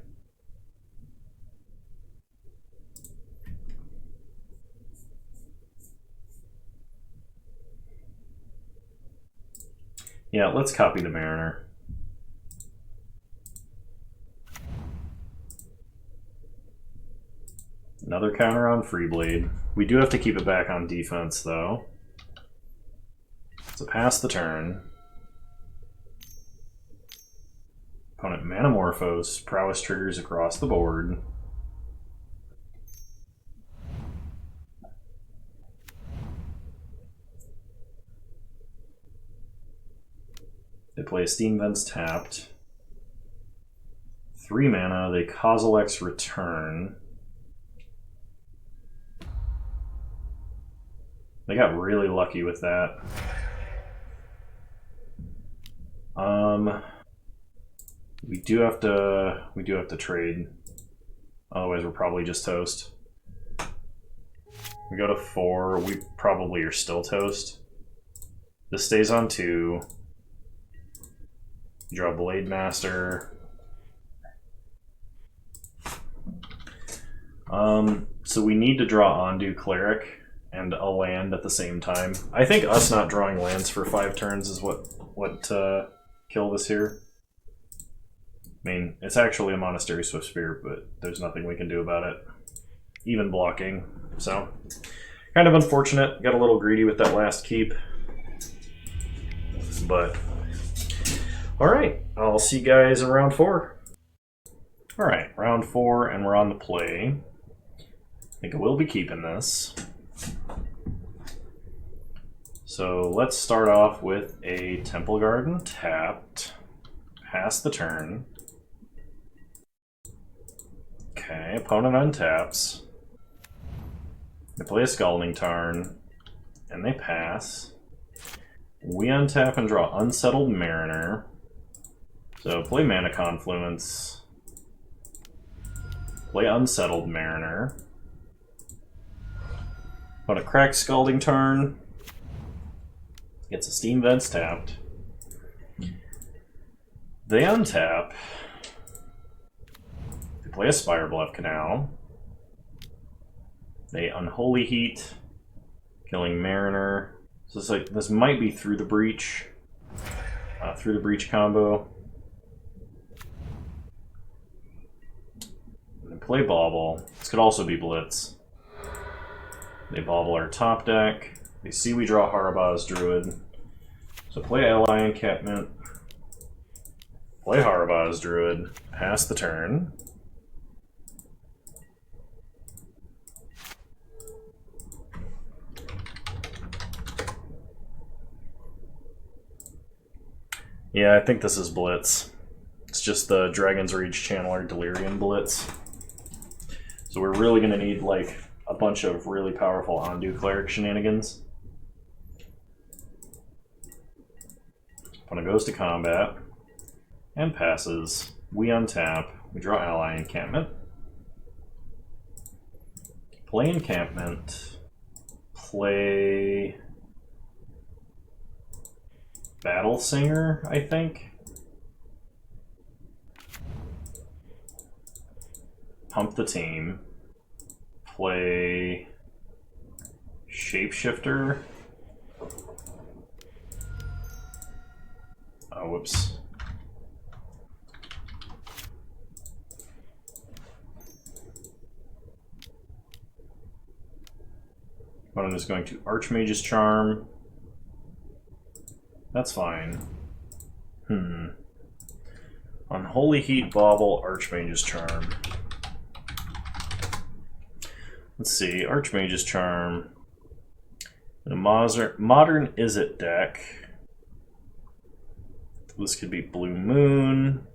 Yeah, let's copy the Mariner. Another counter on Freeblade. We do have to keep it back on defense, though. So pass the turn. Opponent Manamorphose. Prowess triggers across the board. They play Steam Vents tapped. 3 mana, they Kozilek's Return. They got really lucky with that. We do have to trade. Otherwise we're probably just toast. We go to 4, we probably are still toast. This stays on 2. Draw Blade Master. So we need to draw Ondu Cleric and a land at the same time. I think us not drawing lands for 5 turns is what killed us here. I mean, it's actually a Monastery Swift Spear, but there's nothing we can do about it. Even blocking. So, kind of unfortunate. Got a little greedy with that last keep. But, alright. I'll see you guys in round 4. Alright, round 4, and we're on the play. I think I will be keeping this. So let's start off with a Temple Garden tapped. Pass the turn. Okay, opponent untaps. They play a Scalding Tarn, and they pass. We untap and draw Unsettled Mariner. So play Mana Confluence. Play Unsettled Mariner. Opponent cracks Scalding Tarn. Gets a Steam Vents tapped. They untap. They play a Spirebluff Canal. They Unholy Heat, killing Mariner. So it's like this might be through the breach combo. And they play Bauble. This could also be Blitz. They Bauble our top deck. They see we draw Harabaz Druid. So play Ally Encampment. Play Harabaz Druid. Pass the turn. Yeah, I think this is Blitz. It's just the Dragon's Rage Channeler Delirium Blitz. So we're really going to need like a bunch of really powerful Ondu Cleric shenanigans. Opponent goes to combat and passes. We untap. We draw Ally Encampment. Play Encampment. Play Battle Singer, I think. Pump the team. Play Shapeshifter. Oh, whoops. Opponent is going to Archmage's Charm. That's fine. Unholy Heat, Bauble, Archmage's Charm. Let's see, Archmage's Charm. In a modern Izzet deck, This could be Blue Moon.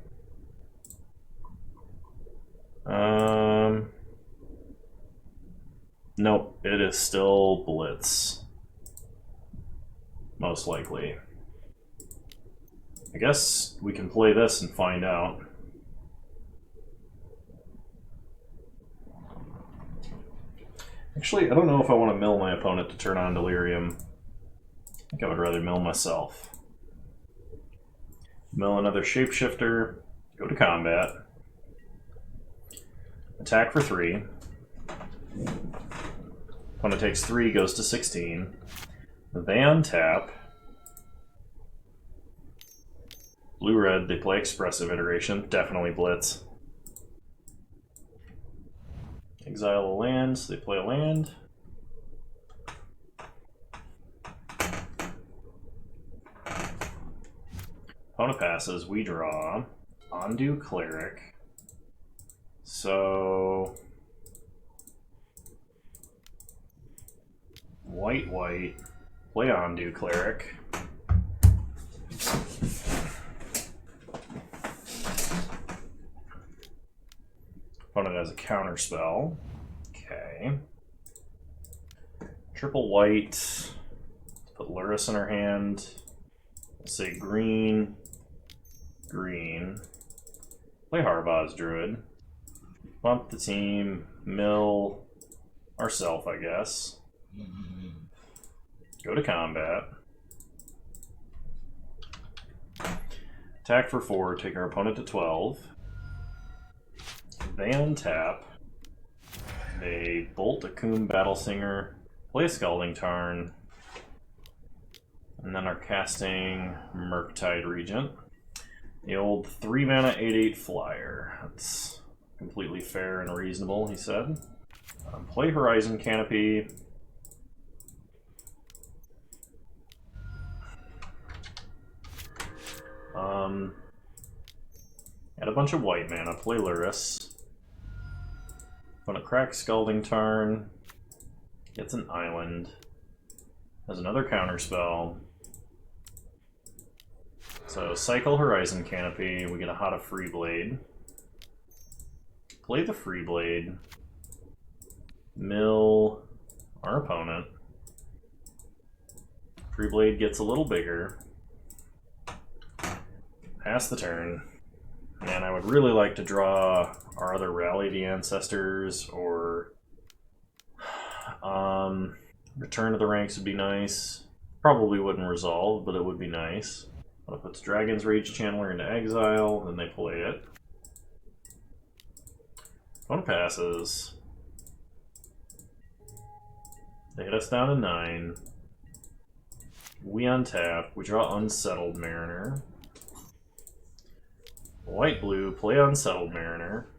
Nope, it is still Blitz. Most likely. I guess we can play this and find out. Actually, I don't know if I want to mill my opponent to turn on Delirium. I think I would rather mill myself. Mill another Shapeshifter, go to combat. Attack for 3. Opponent takes 3, goes to 16. They untap. Blue-red, they play Expressive Iteration. Definitely Blitz. Exile a land, so they play a land. Opponent passes, we draw. Undo Cleric. So... White, play Undo Cleric. Opponent has a counter spell. Okay. Triple white. Put Luris in her hand. We'll say green. Green. Play Harbaz Druid. Bump the team. Mill ourself, I guess. Go to combat. Attack for 4, take our opponent to 12. They untap. They bolt a Akum Battlesinger, play a Scalding Tarn, and then are casting Murktide Regent. The old 3 mana 8/8 flyer. That's completely fair and reasonable, he said. Play Horizon Canopy. Add a bunch of white mana, play Luris. Gonna crack Scalding Tarn. Gets an island. Has another counter spell. So cycle Horizon Canopy, we get a Hada Freeblade. Play the Freeblade. Mill our opponent. Freeblade gets a little bigger. Pass the turn. And I would really like to draw our other Rally the Ancestors, or Return to the Ranks would be nice. Probably wouldn't resolve, but it would be nice. It puts Dragon's Rage Channeler into exile, then they play it. Opponent passes. They hit us down to 9. We untap. We draw Unsettled Mariner. White-blue, play Unsettled Mariner.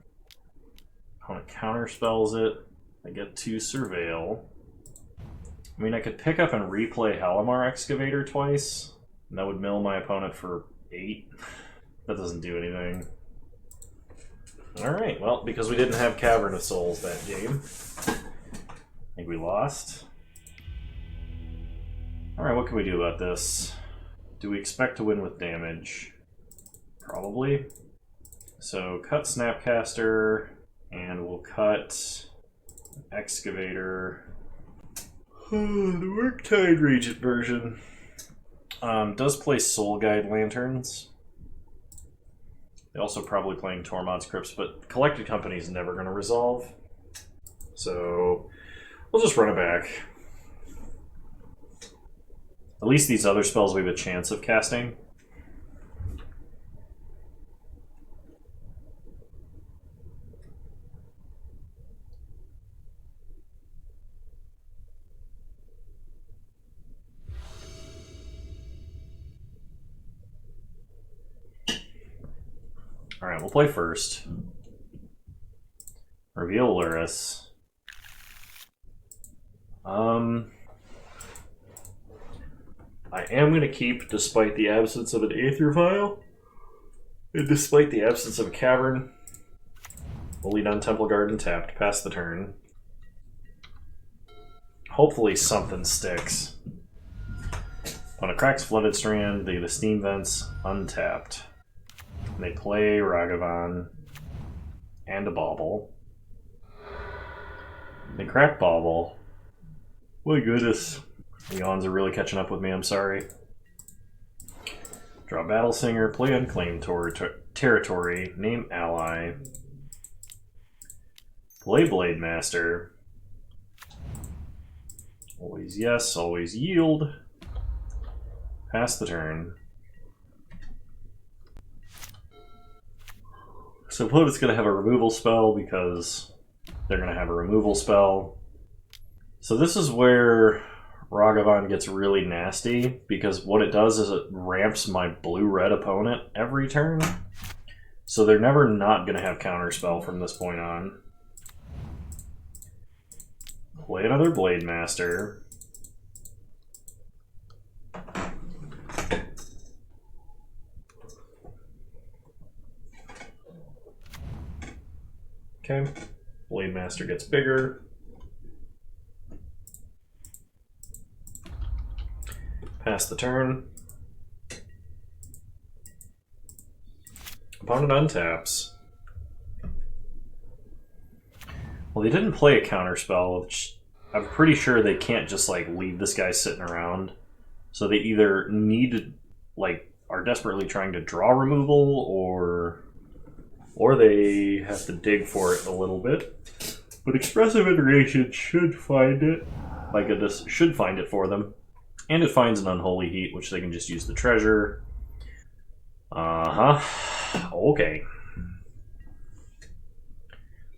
Opponent counterspells it. I get to Surveil. I mean, I could pick up and replay Halimar Excavator twice, and that would mill my opponent for 8. That doesn't do anything. Alright, well, because we didn't have Cavern of Souls that game, I think we lost. Alright, what can we do about this? Do we expect to win with damage? Probably. So cut Snapcaster, and we'll cut Excavator. The Murktide Regent version does play Soul Guide Lanterns. They also probably playing Tormod's Crypts, but Collected Company is never going to resolve. So we'll just run it back. At least these other spells we have a chance of casting. Alright, we'll play first. Reveal Luris. I am going to keep, despite the absence of an Aether Vial, and despite the absence of a Cavern. We'll lead on Temple Garden tapped, pass the turn. Hopefully something sticks. Opponent cracks Flooded Strand, they get a Steam Vents untapped. And they play Ragavan and a Bauble. They crack Bauble. My goodness. The yawns are really catching up with me, I'm sorry. Draw Battle Singer, play Unclaimed Territory, name Ally. Play Blade Master. Always yes, always yield. Pass the turn. So opponent's going to have a removal spell because they're going to have a removal spell. So this is where Ragavan gets really nasty, because what it does is it ramps my blue-red opponent every turn. So they're never not going to have counterspell from this point on. Play another Blade Master. Okay, Blade Master gets bigger. Pass the turn. Opponent untaps. Well, they didn't play a counterspell, which I'm pretty sure they can't just like leave this guy sitting around. So they either need to, like, are desperately trying to draw removal, or they have to dig for it a little bit. But Expressive Iteration should find it. My goodness, should find it for them. And it finds an Unholy Heat, which they can just use the treasure. Okay.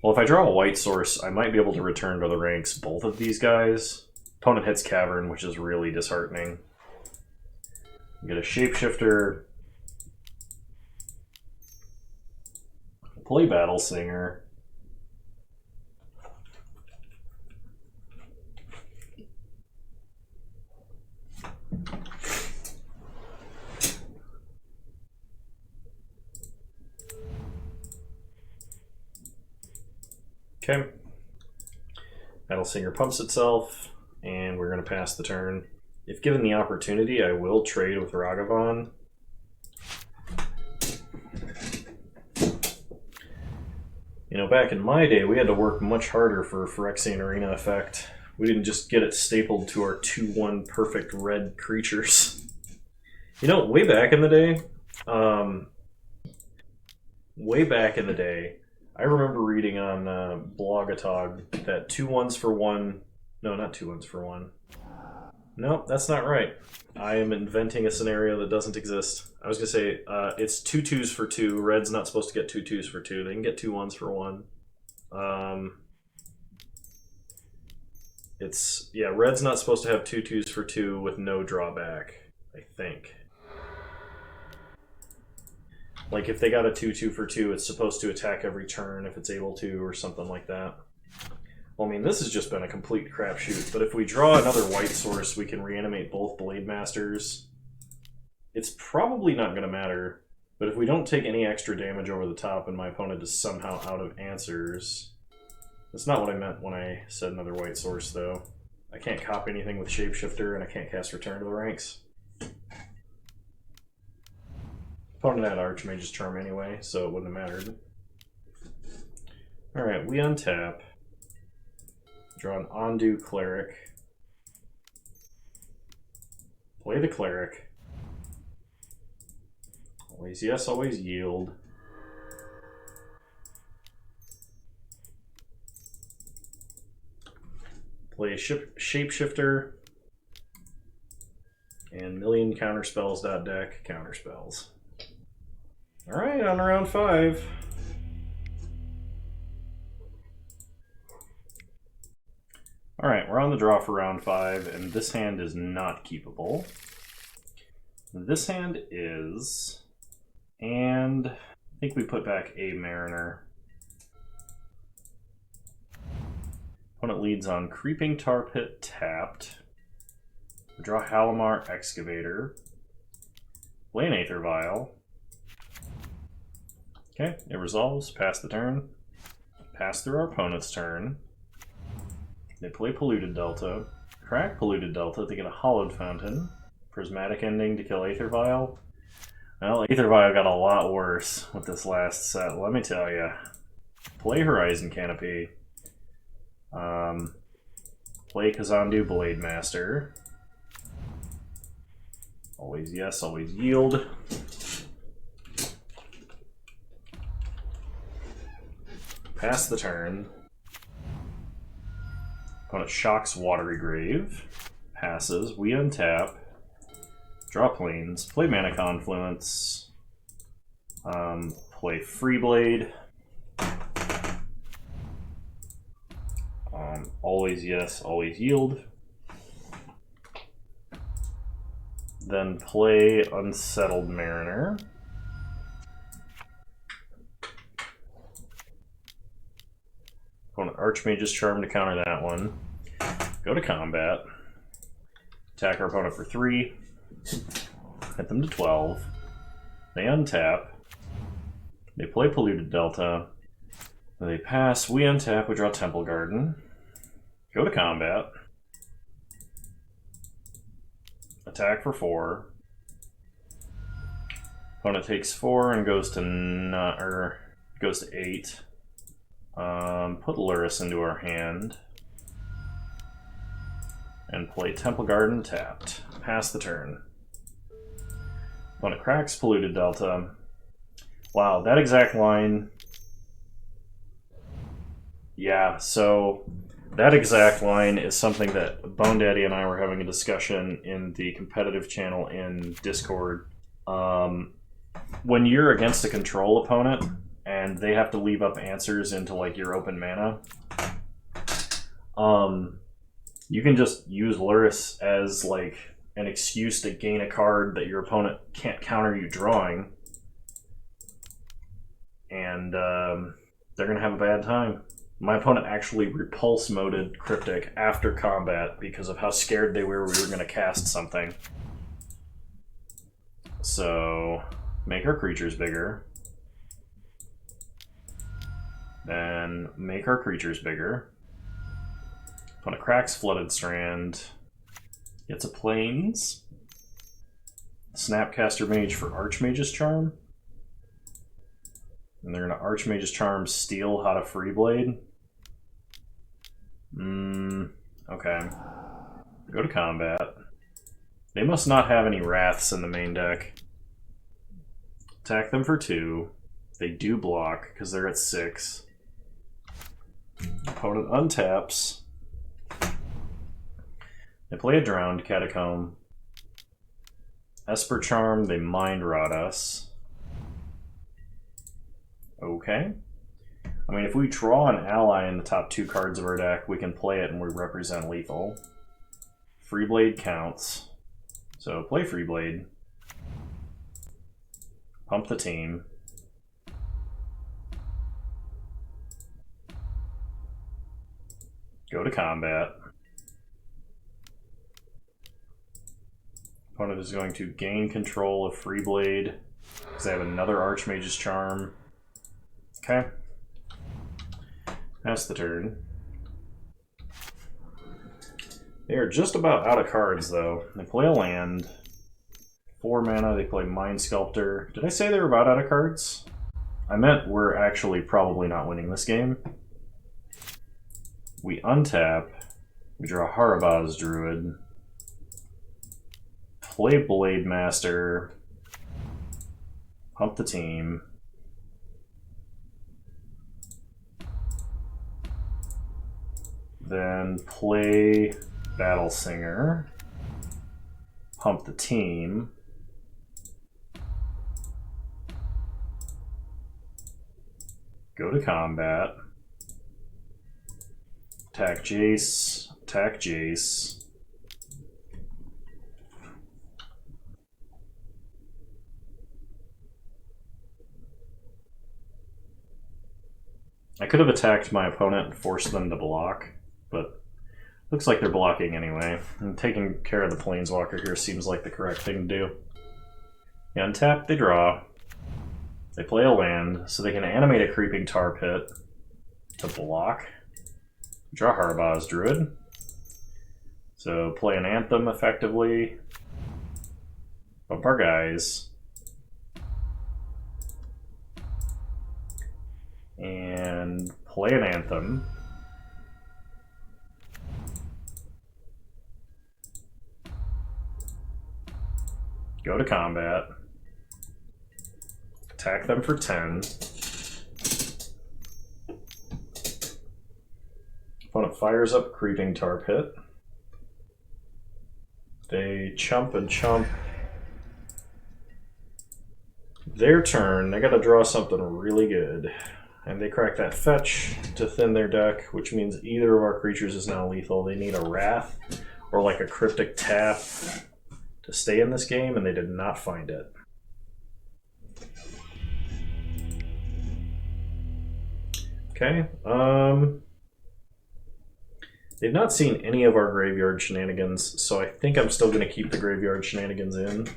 Well, if I draw a white source, I might be able to return to the ranks both of these guys. Opponent hits Cavern, which is really disheartening. Get a Shapeshifter. Play Battle Singer. Okay. Battle Singer pumps itself, and we're going to pass the turn. If given the opportunity, I will trade with Ragavan. You know, back in my day, we had to work much harder for Phyrexian Arena effect. We didn't just get it stapled to our 2/1 perfect red creatures. You know, way back in the day, I remember reading on Blogatog that 2/1s for 1... No, not 2/1s for 1. Nope, that's not right. I am inventing a scenario that doesn't exist. I was going to say, it's 2/2s for 2. Red's not supposed to get 2/2s for 2. They can get 2/1s for 1. Red's not supposed to have 2/2s for 2 with no drawback, I think. Like, if they got a 2/2 for 2, it's supposed to attack every turn if it's able to, or something like that. Well, I mean, this has just been a complete crapshoot, but if we draw another white source, we can reanimate both Blade Masters. It's probably not going to matter, but if we don't take any extra damage over the top and my opponent is somehow out of answers... That's not what I meant when I said another white source, though. I can't copy anything with Shapeshifter, and I can't cast Return to the Ranks. Opponent had Archmage's Charm anyway, so it wouldn't have mattered. Alright, we untap. Draw an Ondu Cleric. Play the Cleric. Always yes, always yield. Play a Shapeshifter. And million counterspells deck counterspells. Alright, on to round 5. Alright, we're on the draw for round 5, and this hand is not keepable. This hand is... And I think we put back a Mariner. Opponent leads on Creeping Tar Pit tapped. We draw Halimar Excavator. Play an Aether Vial. Okay, it resolves, pass the turn. Pass through our opponent's turn. They play Polluted Delta. Crack Polluted Delta to get a Hollowed Fountain. Prismatic Ending to kill Aether Vial. Well, Aether Vial got a lot worse with this last set, let me tell you. Play Horizon Canopy. Play Kazandu Blade Master. Always yes, always yield. Pass the turn. Opponent shocks Watery Grave. Passes. We untap. Draw planes. Play Mana Confluence. Play Freeblade. Always yes, always yield. Then play Unsettled Mariner. Opponent Archmage's Charm to counter that one. Go to combat. Attack our opponent for 3. Hit them to 12. They untap. They play Polluted Delta. They pass. We untap. We draw Temple Garden. Go to combat. Attack for 4. Opponent takes 4 and goes to 8. Put Luris into our hand. And play Temple Garden tapped. Pass the turn. Opponent cracks Polluted Delta. Wow, that exact line. Yeah, so that exact line is something that Bone Daddy and I were having a discussion in the competitive channel in Discord. When you're against a control opponent and they have to leave up answers into like your open mana, you can just use Luris as like an excuse to gain a card that your opponent can't counter you drawing, and they're gonna have a bad time. My opponent actually repulse moded Cryptic after combat because of how scared they were we were going to cast something. So, make our creatures bigger. Then make our creatures bigger. Opponent cracks Flooded Strand. Gets a Plains. Snapcaster Mage for Archmage's Charm. And they're going to Archmage's Charm steal Hada Freeblade. Okay. Go to combat. They must not have any Wraths in the main deck. Attack them for 2. They do block because they're at 6. Opponent untaps. They play a Drowned Catacomb. Esper Charm, they Mind Rot us. Okay. I mean, if we draw an ally in the top 2 cards of our deck, we can play it and we represent lethal. Freeblade counts. So play Freeblade. Pump the team. Go to combat. Opponent is going to gain control of Freeblade because they have another Archmage's Charm. Okay. Pass the turn. They are just about out of cards, though. They play a land. 4 mana, they play Mind Sculptor. Did I say they were about out of cards? I meant we're actually probably not winning this game. We untap. We draw Harabaz Druid. Play Blade Master. Pump the team. Then play Battle Singer. Pump the team. Go to combat. Attack Jace. Attack Jace. I could have attacked my opponent and forced them to block, but looks like they're blocking anyway. And taking care of the Planeswalker here seems like the correct thing to do. They untap, they draw. They play a land, so they can animate a Creeping Tar Pit to block. Draw Harabaz Druid. So play an Anthem effectively. Bump our guys. And play an anthem. Go to combat. Attack them for 10. Opponent fires up Creeping Tar Pit. They chump and chump. Their turn, they gotta draw something really good. And they crack that fetch to thin their deck, which means either of our creatures is now lethal. They need a Wrath or like a Cryptic Tap to stay in this game, and they did not find it. Okay, they've not seen any of our graveyard shenanigans, so I think I'm still going to keep the graveyard shenanigans in.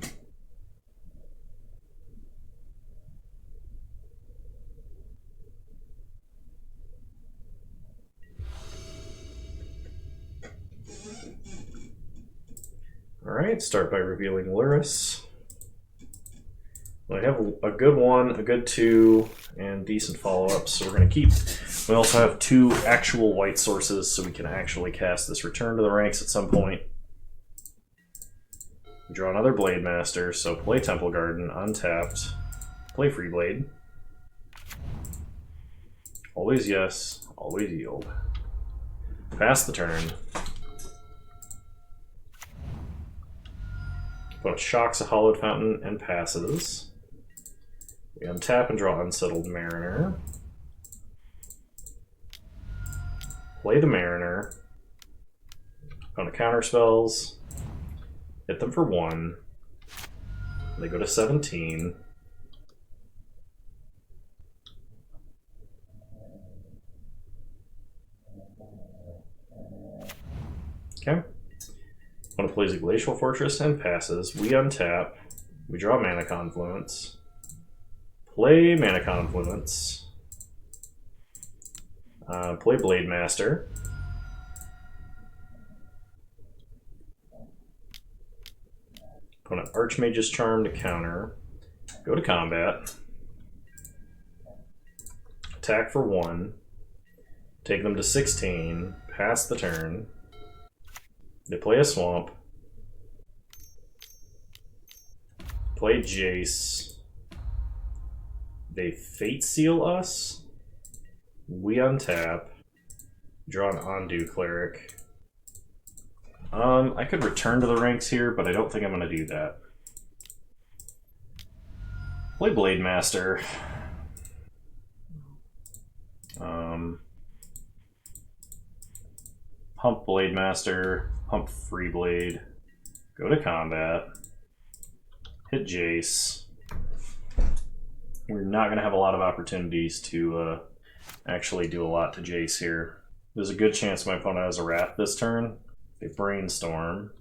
Alright, start by revealing Luris. I have a good one, a good two, and decent follow-ups, so we're going to keep. We also have 2 actual white sources, so we can actually cast this Return to the Ranks at some point. We draw another Blade Master, so play Temple Garden, untapped, play Freeblade. Always yes, always yield. Pass the turn. Opponent shocks a Hallowed Fountain and passes. We untap and draw Unsettled Mariner. Play the Mariner. Opponent counterspells. Hit them for 1. They go to 17. Okay. Opponent plays a Glacial Fortress and passes. We untap. We draw Mana Confluence. Play Mana Confluence. Play Blade Master. Opponent Archmage's Charm to counter. Go to combat. Attack for 1. Take them to 16. Pass the turn. They play a Swamp. Play Jace. They Fate Seal us. We untap. Draw an Undo Cleric. I could return to the ranks here, but I don't think I'm going to do that. Play Blade Master. Pump Blade Master. Pump Freeblade. Go to combat. Hit Jace. We're not going to have a lot of opportunities to actually do a lot to Jace here. There's a good chance my opponent has a Wrath this turn. They Brainstorm.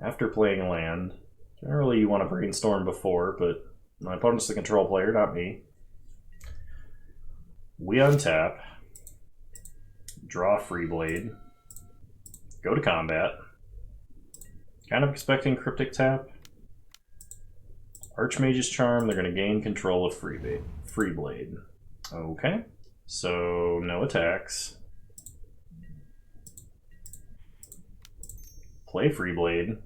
After playing land. Generally you want to Brainstorm before, but my opponent's the control player, not me. We untap. Draw Freeblade. Go to combat. Kind of expecting Cryptic Tap. Archmage's Charm, they're going to gain control of Freeblade. Okay, so no attacks. Play Freeblade.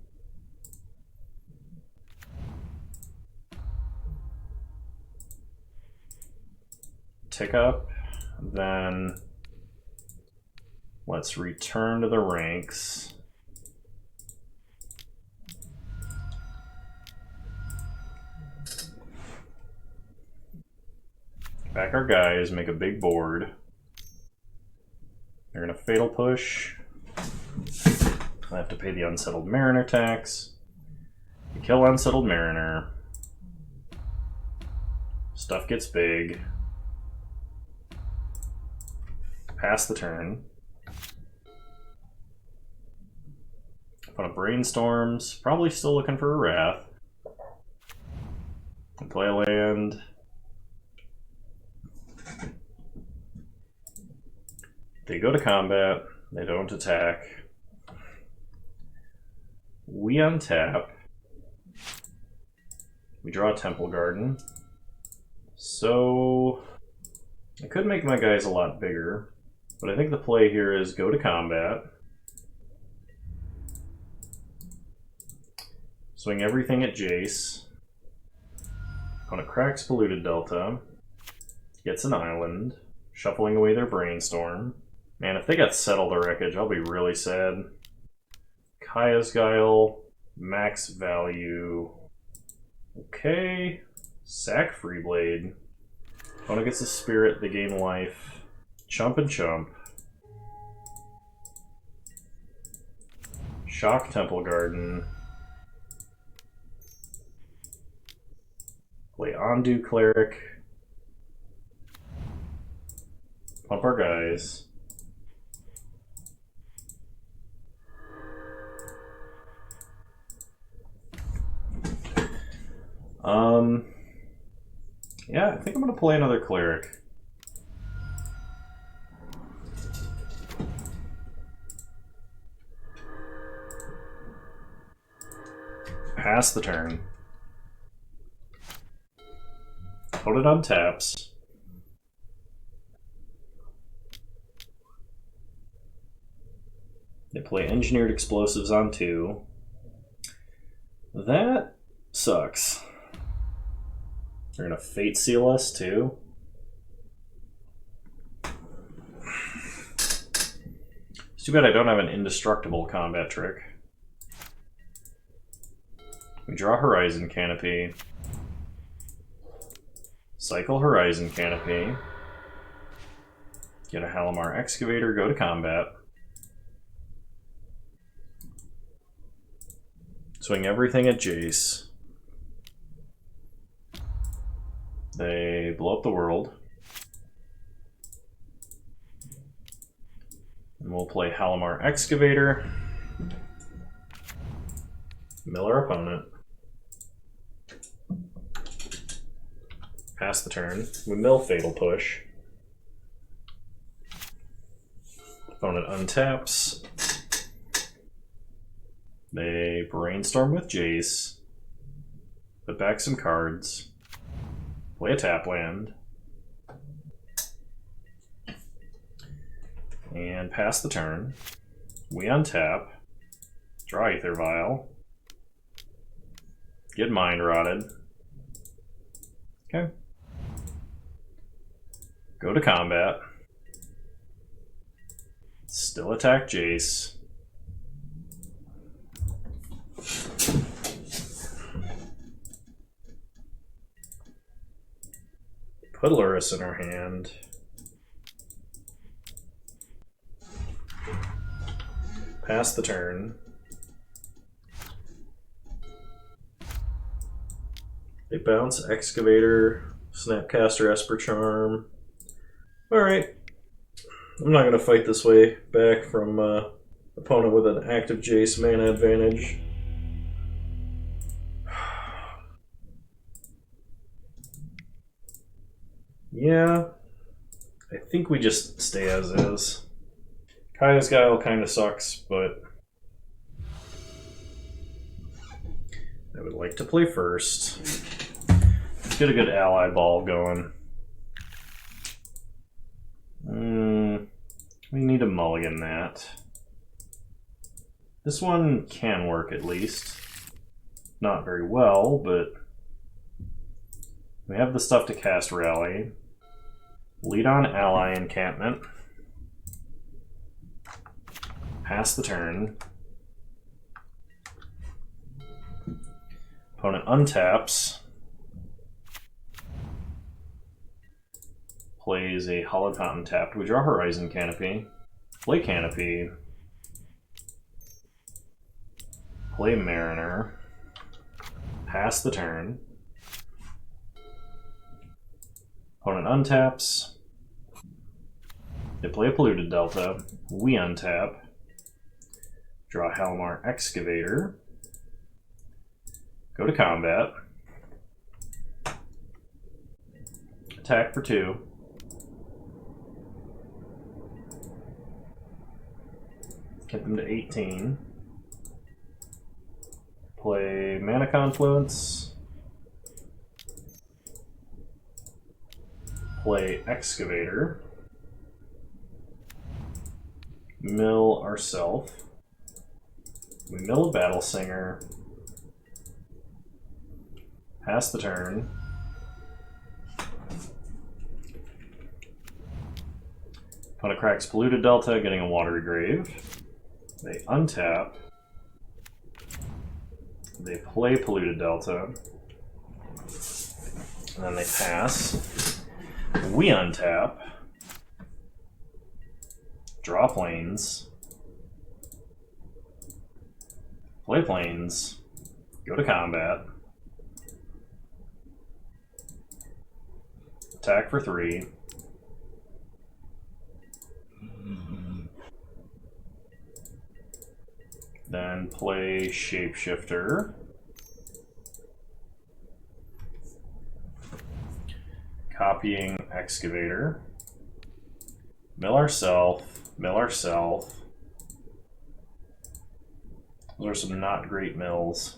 Tick up, then let's return to the ranks. Back our guys, make a big board. They're gonna Fatal Push. I have to pay the Unsettled Mariner tax. We kill Unsettled Mariner. Stuff gets big. Pass the turn. Opponent Brainstorms. Probably still looking for a Wrath. And play a land. They go to combat. They don't attack. We untap. We draw a Temple Garden. So I could make my guys a lot bigger, but I think the play here is go to combat. Swing everything at Jace. Opponent cracks Polluted Delta. Gets an island. Shuffling away their Brainstorm. Man, if they got Settle the Wreckage, I'll be really sad. Kaya's Guile. Max value. Okay. Sack Freeblade. Opponent gets a Spirit, they gain life. Chump and Chump. Shock Temple Garden. Play Undo Cleric. Pump our guys. Yeah, I think I'm gonna play another Cleric. Pass the turn. Put it on taps. They play Engineered Explosives on 2. That sucks. They're gonna Fate Seal us too. It's too bad I don't have an indestructible combat trick. We draw Horizon Canopy. Cycle Horizon Canopy. Get a Halimar Excavator, go to combat. Swing everything at Jace. They blow up the world. And we'll play Halimar Excavator. Mill our opponent. Pass the turn. We mill Fatal Push. Opponent untaps. They Brainstorm with Jace. Put back some cards. Play a tap land. And pass the turn. We untap. Draw Aether Vial. Get Mind Rotted. Okay. Go to combat. Still attack Jace. Put Lurrus in our hand. Pass the turn. They bounce Excavator, Snapcaster Esper Charm. Alright. I'm not going to fight this way back from opponent with an active Jace mana advantage. Yeah, I think we just stay as is. Kaya's Guile kind of sucks, but I would like to play first. Let's get a good ally ball going. We need a mulligan that. This one can work at least. Not very well, but we have the stuff to cast Rally. Lead on ally encampment. Pass the turn. Opponent untaps. Plays a Hollow Fountain tapped. We draw Horizon Canopy. Play Canopy. Play Mariner. Pass the turn. Opponent untaps. They play a Polluted Delta. We untap. Draw Halimar Excavator. Go to combat. Attack for 2. Get them to 18. Play Mana Confluence. play Excavator, mill ourself. We mill a Battle Singer, pass the turn. Opponent cracks Polluted Delta, getting a Watery Grave. They untap. They play Polluted Delta. And then they pass. We untap. Draw planes. Play planes. Go to combat. Attack for 3. Then play Shapeshifter. Copying Excavator. Mill ourself. Mill ourself. Those are some not great mills.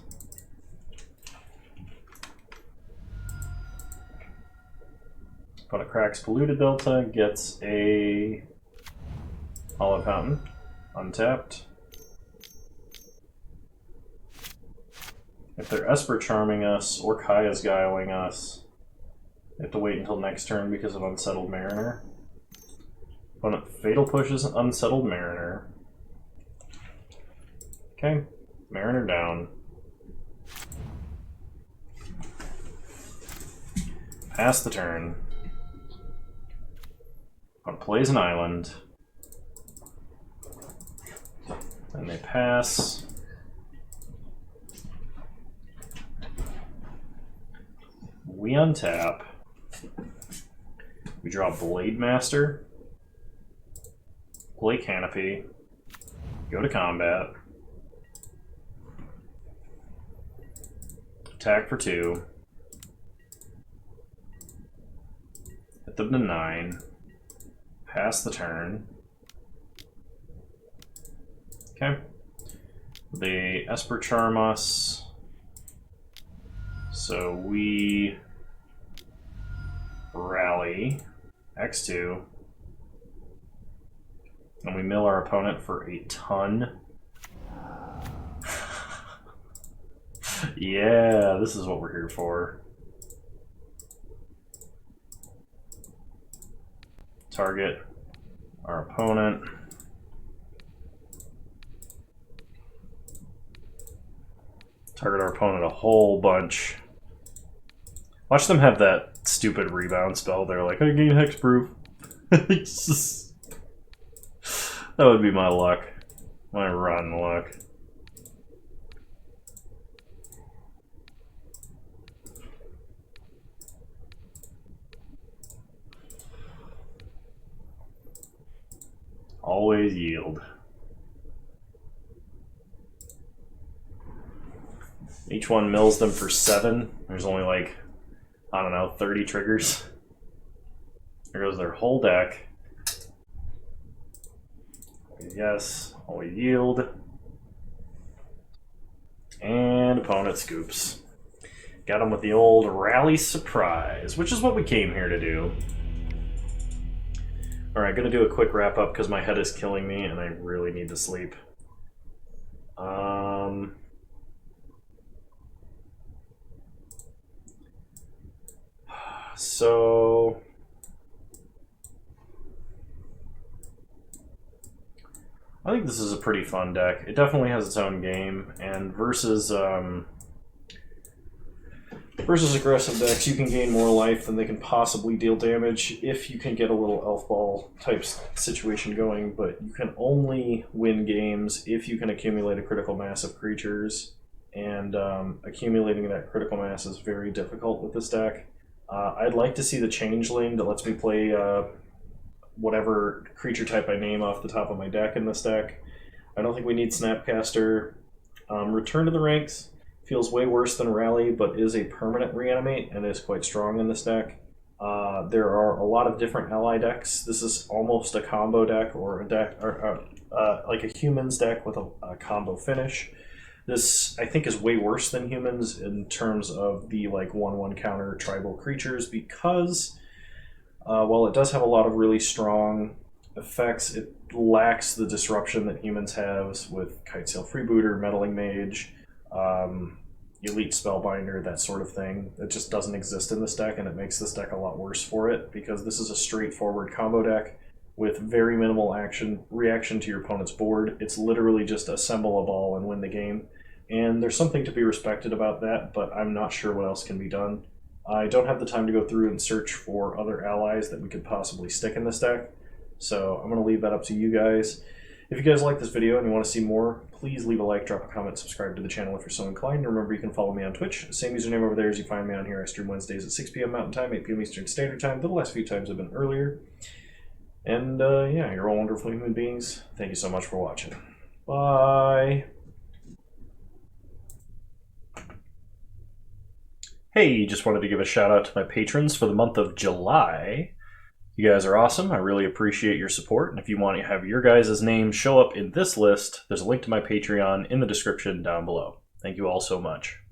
Opponent cracks Polluted Delta, gets a Hollow Fountain. Untapped. If they're Esper Charming us or Kaya's Guiling us, we have to wait until next turn because of Unsettled Mariner. Opponent Fatal Pushes Unsettled Mariner. Okay, Mariner down. Pass the turn. Opponent plays an island. Then they pass. We untap. We draw Blade Master. Play Canopy. Go to combat. Attack for 2. Hit them to 9. Pass the turn. Okay. They Esper Charm us. So we rally X2. And we mill our opponent for a ton. Yeah, this is what we're here for. Target our opponent. Target our opponent a whole bunch. Watch them have that stupid rebound spell. They're like, I gain hexproof. That would be my luck. My rotten luck. Always yield. Each one mills them for 7. There's only like, I don't know, 30 triggers. There goes their whole deck. Yes, always yield. And opponent scoops. Got him with the old rally surprise, which is what we came here to do. Alright, gonna do a quick wrap up because my head is killing me and I really need to sleep. So I think this is a pretty fun deck. It definitely has its own game, and versus aggressive decks, you can gain more life than they can possibly deal damage if you can get a little elf ball type situation going, but you can only win games if you can accumulate a critical mass of creatures, and accumulating that critical mass is very difficult with this deck. I'd like to see the Changeling that lets me play whatever creature type I name off the top of my deck in this deck. I don't think we need Snapcaster. Return to the Ranks feels way worse than Rally, but is a permanent reanimate and is quite strong in this deck. There are a lot of different ally decks. This is almost a combo deck, or a deck, or like a humans deck with a combo finish. This, I think, is way worse than humans in terms of the like 1/1 counter tribal creatures, because While it does have a lot of really strong effects, it lacks the disruption that humans have with Kitesail Freebooter, Meddling Mage, Elite Spellbinder, that sort of thing. It just doesn't exist in this deck, and it makes this deck a lot worse for it, because this is a straightforward combo deck with very minimal reaction to your opponent's board. It's literally just assemble a ball and win the game. And there's something to be respected about that, but I'm not sure what else can be done. I don't have the time to go through and search for other allies that we could possibly stick in this deck, so I'm going to leave that up to you guys. If you guys like this video and you want to see more, please leave a like, drop a comment, subscribe to the channel if you're so inclined. And remember, you can follow me on Twitch. Same username over there as you find me on here. I stream Wednesdays at 6 p.m. Mountain Time, 8 p.m. Eastern Standard Time. The last few times have been earlier. And yeah, you're all wonderful human beings. Thank you so much for watching. Bye! Hey, just wanted to give a shout out to my patrons for the month of July. You guys are awesome. I really appreciate your support. And if you want to have your guys' names show up in this list, there's a link to my Patreon in the description down below. Thank you all so much.